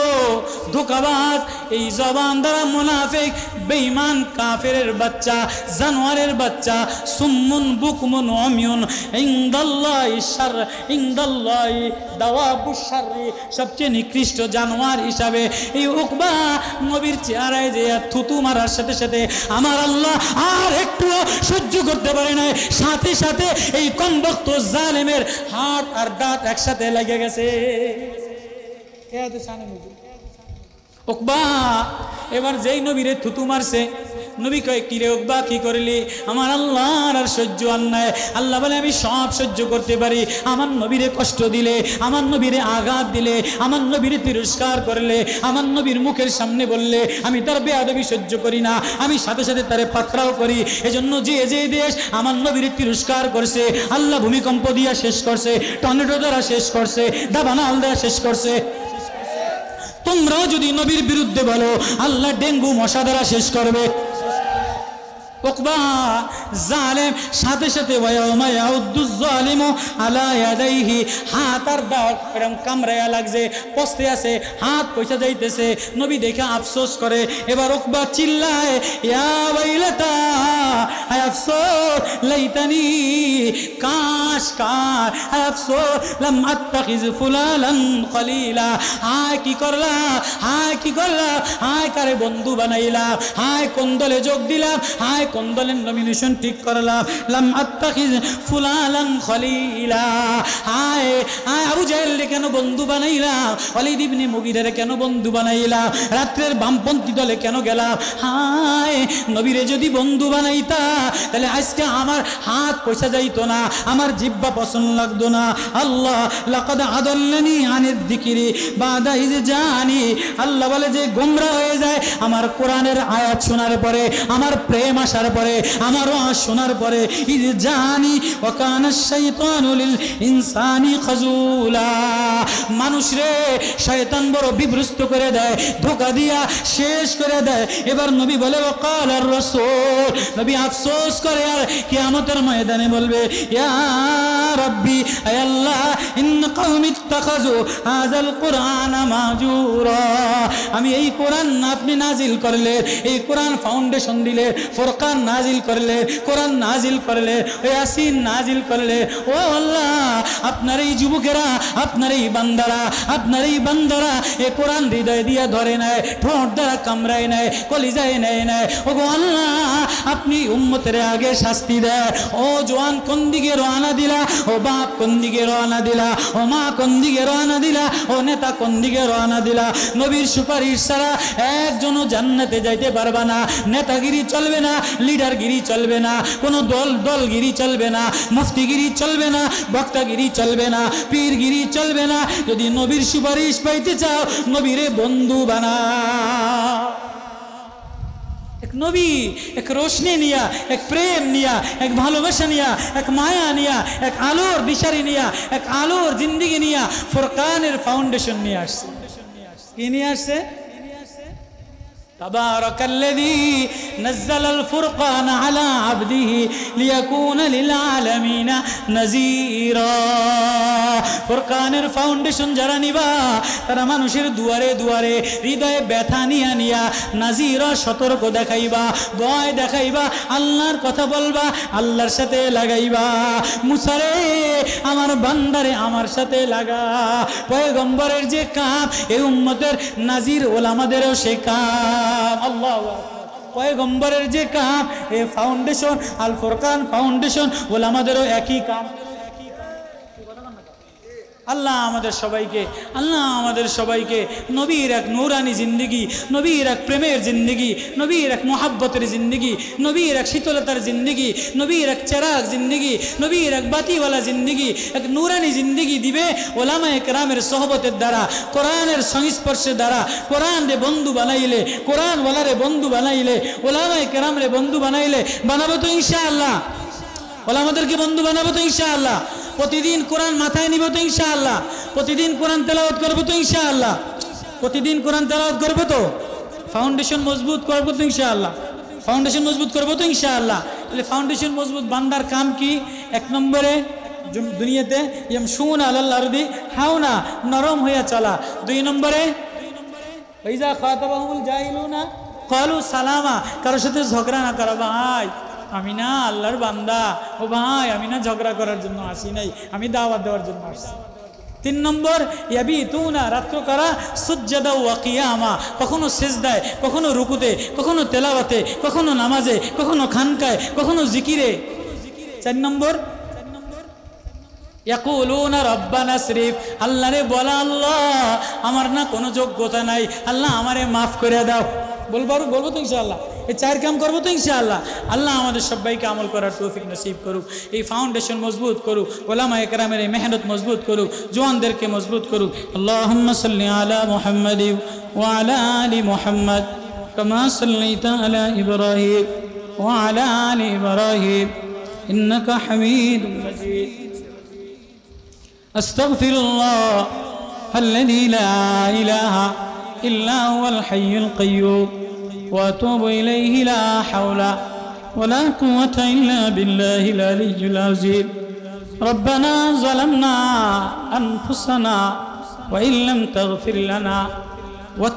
ধোঁকাবাজ, এই জবান দ্বারা মুনাফিক, বেঈমান, কাফেরের বাচ্চা, জানোয়ারের বাচ্চা, সুম্মুন বুকমুন উমিয়ুন ইনদাল্লাহি শার, ইনদাল্লাহি দাওয়াবুশ শাররি, সবচেয়ে নিকৃষ্ট জানোয়ার হিসাবে এই উকবা নবীর চেহারায় যে থুতু মারার সাথে সাথে আমার আল্লাহ আর একটু সহ্য করতে পারে না, সাথে সাথে এই কমবক্ত জালেমের হাত আর দাঁত একসাথে লেগে গেছে। উকবা এবার যেই নবীরে থুতু মারছে, নবী কয় কিরে উকবা কি করলি? আমার আল্লাহর আর সহ্য আর নাই। আল্লাহ বলে আমি সব সহ্য করতে পারি, আমার নবীরে কষ্ট দিলে, আমার নবীরে আঘাত দিলে, আমার নবীরে তিরস্কার করলে, আমার নবীর মুখের সামনে বললে আমি তার বেয়াদবি সহ্য করি না, আমি সাথে সাথে তারে পাকড়াও করি। এজন্য যে যে দেশ আমার নবীরে তিরস্কার করছে, আল্লাহ ভূমিকম্প দিয়া শেষ করছে, টর্নেডো দ্বারা শেষ করছে, দাবানল দ্বারা শেষ করছে। তোমরাও যদি নবীর বিরুদ্ধে বলো, আল্লাহ ডেঙ্গু মশা দ্বারা শেষ করবে। উকবা জালেম সাথে সাথে ওয়ায়াউমা ইয়াউদ্দুজ জালিমু আলা ইয়াদাইহি, হাত আর দাও এরকম কামড়ায়া লাগছে, পস্তে আছে, হাত পয়সা যাইতেছে। নবী দেখে আফসোস করে। এবার উকবা চিল্লায়, ইয়া ওয়াইলাতা, আয় আফসোস, লাইতানি, কাশ কাশ, আয় আফসোস, লাম আত্তাখিজ ফুলালান খলিলা। হায় কি করলা, হায় কি করলা, হায় কারে বন্ধু বানাইলা, হায় কোন দলে যোগ দিলাম, হায় কোন দলের নমিনেশন ঠিক করলাম। লাম আত্তাখিজ ফুলালান খলিলা, হায় হায় আবু জাহেল কেন বন্ধু বানাইলাম, ওয়ালিদ ইবনে মুগীরা কেন বন্ধু বানাইলাম, রাত্রের বামপন্থী দলে কেন গেলাম। হায় নবীরে যদি বন্ধু বানাইতা তাহলে আজকে আমার হাত পয়সা যাইতো না, আমার জিহ্বা পছন্দ লাগতো না। আল্লাহ লাকাদ আদাল্লানি আনিদ যিকরি বাদা ইজ জানি, আল্লাহ বলে যে গোমরা হয়ে যায় আমার কোরআনের আয়াত শোনার পরে, আমার প্রেম আসার পরে, আমার ওয়াজ শোনার পরে। ইজ জানি ওয়া কানা শাইতানু লিল ইনসানি খাজুলা, মানুষ রে শয়তান বড় বিভ্রষ্ট করে দেয়, ধোঁকা দিয়া শেষ করে দেয়। এবার নবী বলে ওয়াকাল আর রাসূল, নবী আফসোস করে আর কিয়ামতের ময়দানে বলবে, ইয়া রাব্বি, আয় আল্লাহ, ইন কওমি ইত্তাখাযু হাযাল কুরআন মাহজুরা, আমি এই কোরআন আপনি নাজিল করলে, এই কোরআন ফাউন্ডেশন দিলে, ফুরকান নাজিল করলে, কোরআন নাজিল করলে, ইয়াসিন নাজিল করলে। ও আল্লাহ, আপনার এই যুবকেরা, আপনার এই বান্দারা, আপনার এই বান্দারা এই কোরআন হৃদয় দিয়া ধরে নেয়, ঠোঁট দ্বারা কামড়ায় নেয়, কলিজায় নেয় নেয়। ও গো আল্লাহ, আপনি উম্মতের আগে শাস্তি দেয়। ও জওয়ান কোন দিকে রওনা দিলা, ও বাপ কোন দিকে রওনা দিলা, ও মা কোন দিকে রওনা দিলা, ও নেতা কোন দিকে রওনা দিলা। নবীর সুপারিশ ছাড়া একজনও জান্নাতে যাইতে পারবা না। নেতাগিরি চলবে না, লিডারগিরি চলবে না, কোনো দলগিরি চলবে না, মুফতিগিরি চলবে না, বক্তাগিরি চলবে না, পীরগিরি চলবে না। যদি নবীর সুপারিশ পাইতে চাও, নবীরে বন্ধু বানাও। এক নবী, এক রোশনি নিয়া, এক প্রেম নিয়া, এক ভালোবাসা নিয়া, এক মায়া নিয়া, এক আলোর দিশারি নিয়া, এক আলোর জিন্দিগি নিয়া ফুরকানের ফাউন্ডেশন নিয়ে আসছে। কি নিয়ে আসছে? তাবারাকাল্লাযী নাযালাল ফুরকান আলা আবদিহি লিয়াকুনা লিল আলামিনা নাযীরা। ফুরকানের ফাউন্ডেশন যারা নিবা, তারা মানুষের দুয়ারে দুয়ারে হৃদয়ে ব্যথা নিয়া নিয়া নাযীরা, সতর্ক দেখাইবা, ভয় দেখাইবা, আল্লাহর কথা বলবা, আল্লাহর সাথে লাগাইবা। মুসারে আমার বান্দারে আমার সাথে লাগা। পয়গম্বরের যে কাম, এই উম্মতের নাজির ওলামাদেরও সে কাম। আল্লাহু আকবার। পয়গম্বরের যে কাম, এই ফাউন্ডেশন আল ফুরকান ফাউন্ডেশন ওলামাদেরও একই কাম। আল্লাহ আমাদের সবাইকে, আল্লাহ আমাদের সবাইকে নবীর এক নূরানি জিন্দিগি, নবীর এক প্রেমের জিন্দিগি, নবীর এক মোহাব্বতের জিন্দিগি, নবীর এক শীতলতার জিন্দিগি, নবীর এক চেরাগ জিন্দিগি, নবীর এক বাতিওয়ালা জিন্দিগি, এক নূরানি জিন্দিগি দিবে ওলামায়ে কেরামের সোহবতের দ্বারা, কোরআনের সংস্পর্শের দ্বারা। কোরআন রে বন্ধু বানাইলে, কোরআন ওয়ালারে বন্ধু বানাইলে, ওলামায়ে কেরামরে বন্ধু বানাইলে, বানাবো তো ইনশাআল্লাহ। ওলামাদেরকে বন্ধু বানাবো তো ইনশাআল্লাহ। প্রতিদিন কোরআন মাথায় নিব তো ইনশাআল্লাহ। প্রতিদিন কোরআন তেলাওয়াত করবো তো ইনশাআল্লাহ। প্রতিদিন কোরআন তেলাওয়াত করবো তো, ফাউন্ডেশন মজবুত করবো তো ইনশাআল্লাহ। ফাউন্ডেশন মজবুত করবো তো ইনশাআল্লাহ। তাহলে ফাউন্ডেশন মজবুত বান্দার কাম কি? এক নম্বরে দুনিয়াতে ইয়ামশুনা আলাল আরদি হাওনা, নরম হইয়া চলা। দুই নম্বরে ওয়াইজা খাতাবাহুমুল জাহিলুনা ক্বালু সালামা, কারোর সাথে ঝগড়া না করা। ভাই আমি না আল্লাহর বান্দা, ও ভাই আমি না ঝগড়া করার জন্য আসি নাই, আমি দাওয়াত দেওয়ার জন্য আসছি। তিন নম্বর ইয়াবিতুনা, রাত্র করা সুজ্জাদা ওয়া কিয়ামা, কখনো সিজদায়, কখনো রুকুতে, কখনো তেলাওয়াতে, কখনো নামাজে, কখনো খানকায়, কখনো জিকিরে। চার নম্বর ইয়াকুলুনা রাব্বানা আসরিফ, আল্লাহ রে বলা, আল্লাহ আমার না কোনো যোগ্যতা নাই, আল্লাহ আমারে মাফ করে দাও। বলবো তো ইনশাআল্লাহ, এই 4 কাম করবো তো ইনশাআল্লাহ। আল্লাহ আমাদের সবাইকে আমল করার তৌফিক নসিব করুক, এই ফাউন্ডেশন মজবুত করুক, ওলামায়ে কেরামের এই মেহনত মজবুত করুক, জওয়ানদেরকে মজবুত করুক। আল্লাহুম্মা সাল্লি আলা মুহাম্মাদিন ওয়া আলা আলি মুহাম্মাদ কামা সাল্লাইতা আলা ইব্রাহিম ওয়া আলা আলি ইব্রাহিম ইন্নাকা হামিদুম মাজিদ। আস্তাগফিরুল্লাহ আল্লাযী লা ইলাহা ইল্লা হুয়াল হাইয়ুল কাইয়্যুম ওয়া আতুবু ইলাইহি লা হাওলা ওয়া লা কুওয়াতা ইল্লা বিল্লাহিল আলিয়্যিল আযীম। রব্বানা যালামনা আনফুসানা ওয়া ইল্লাম তাগফির লানা ওয়া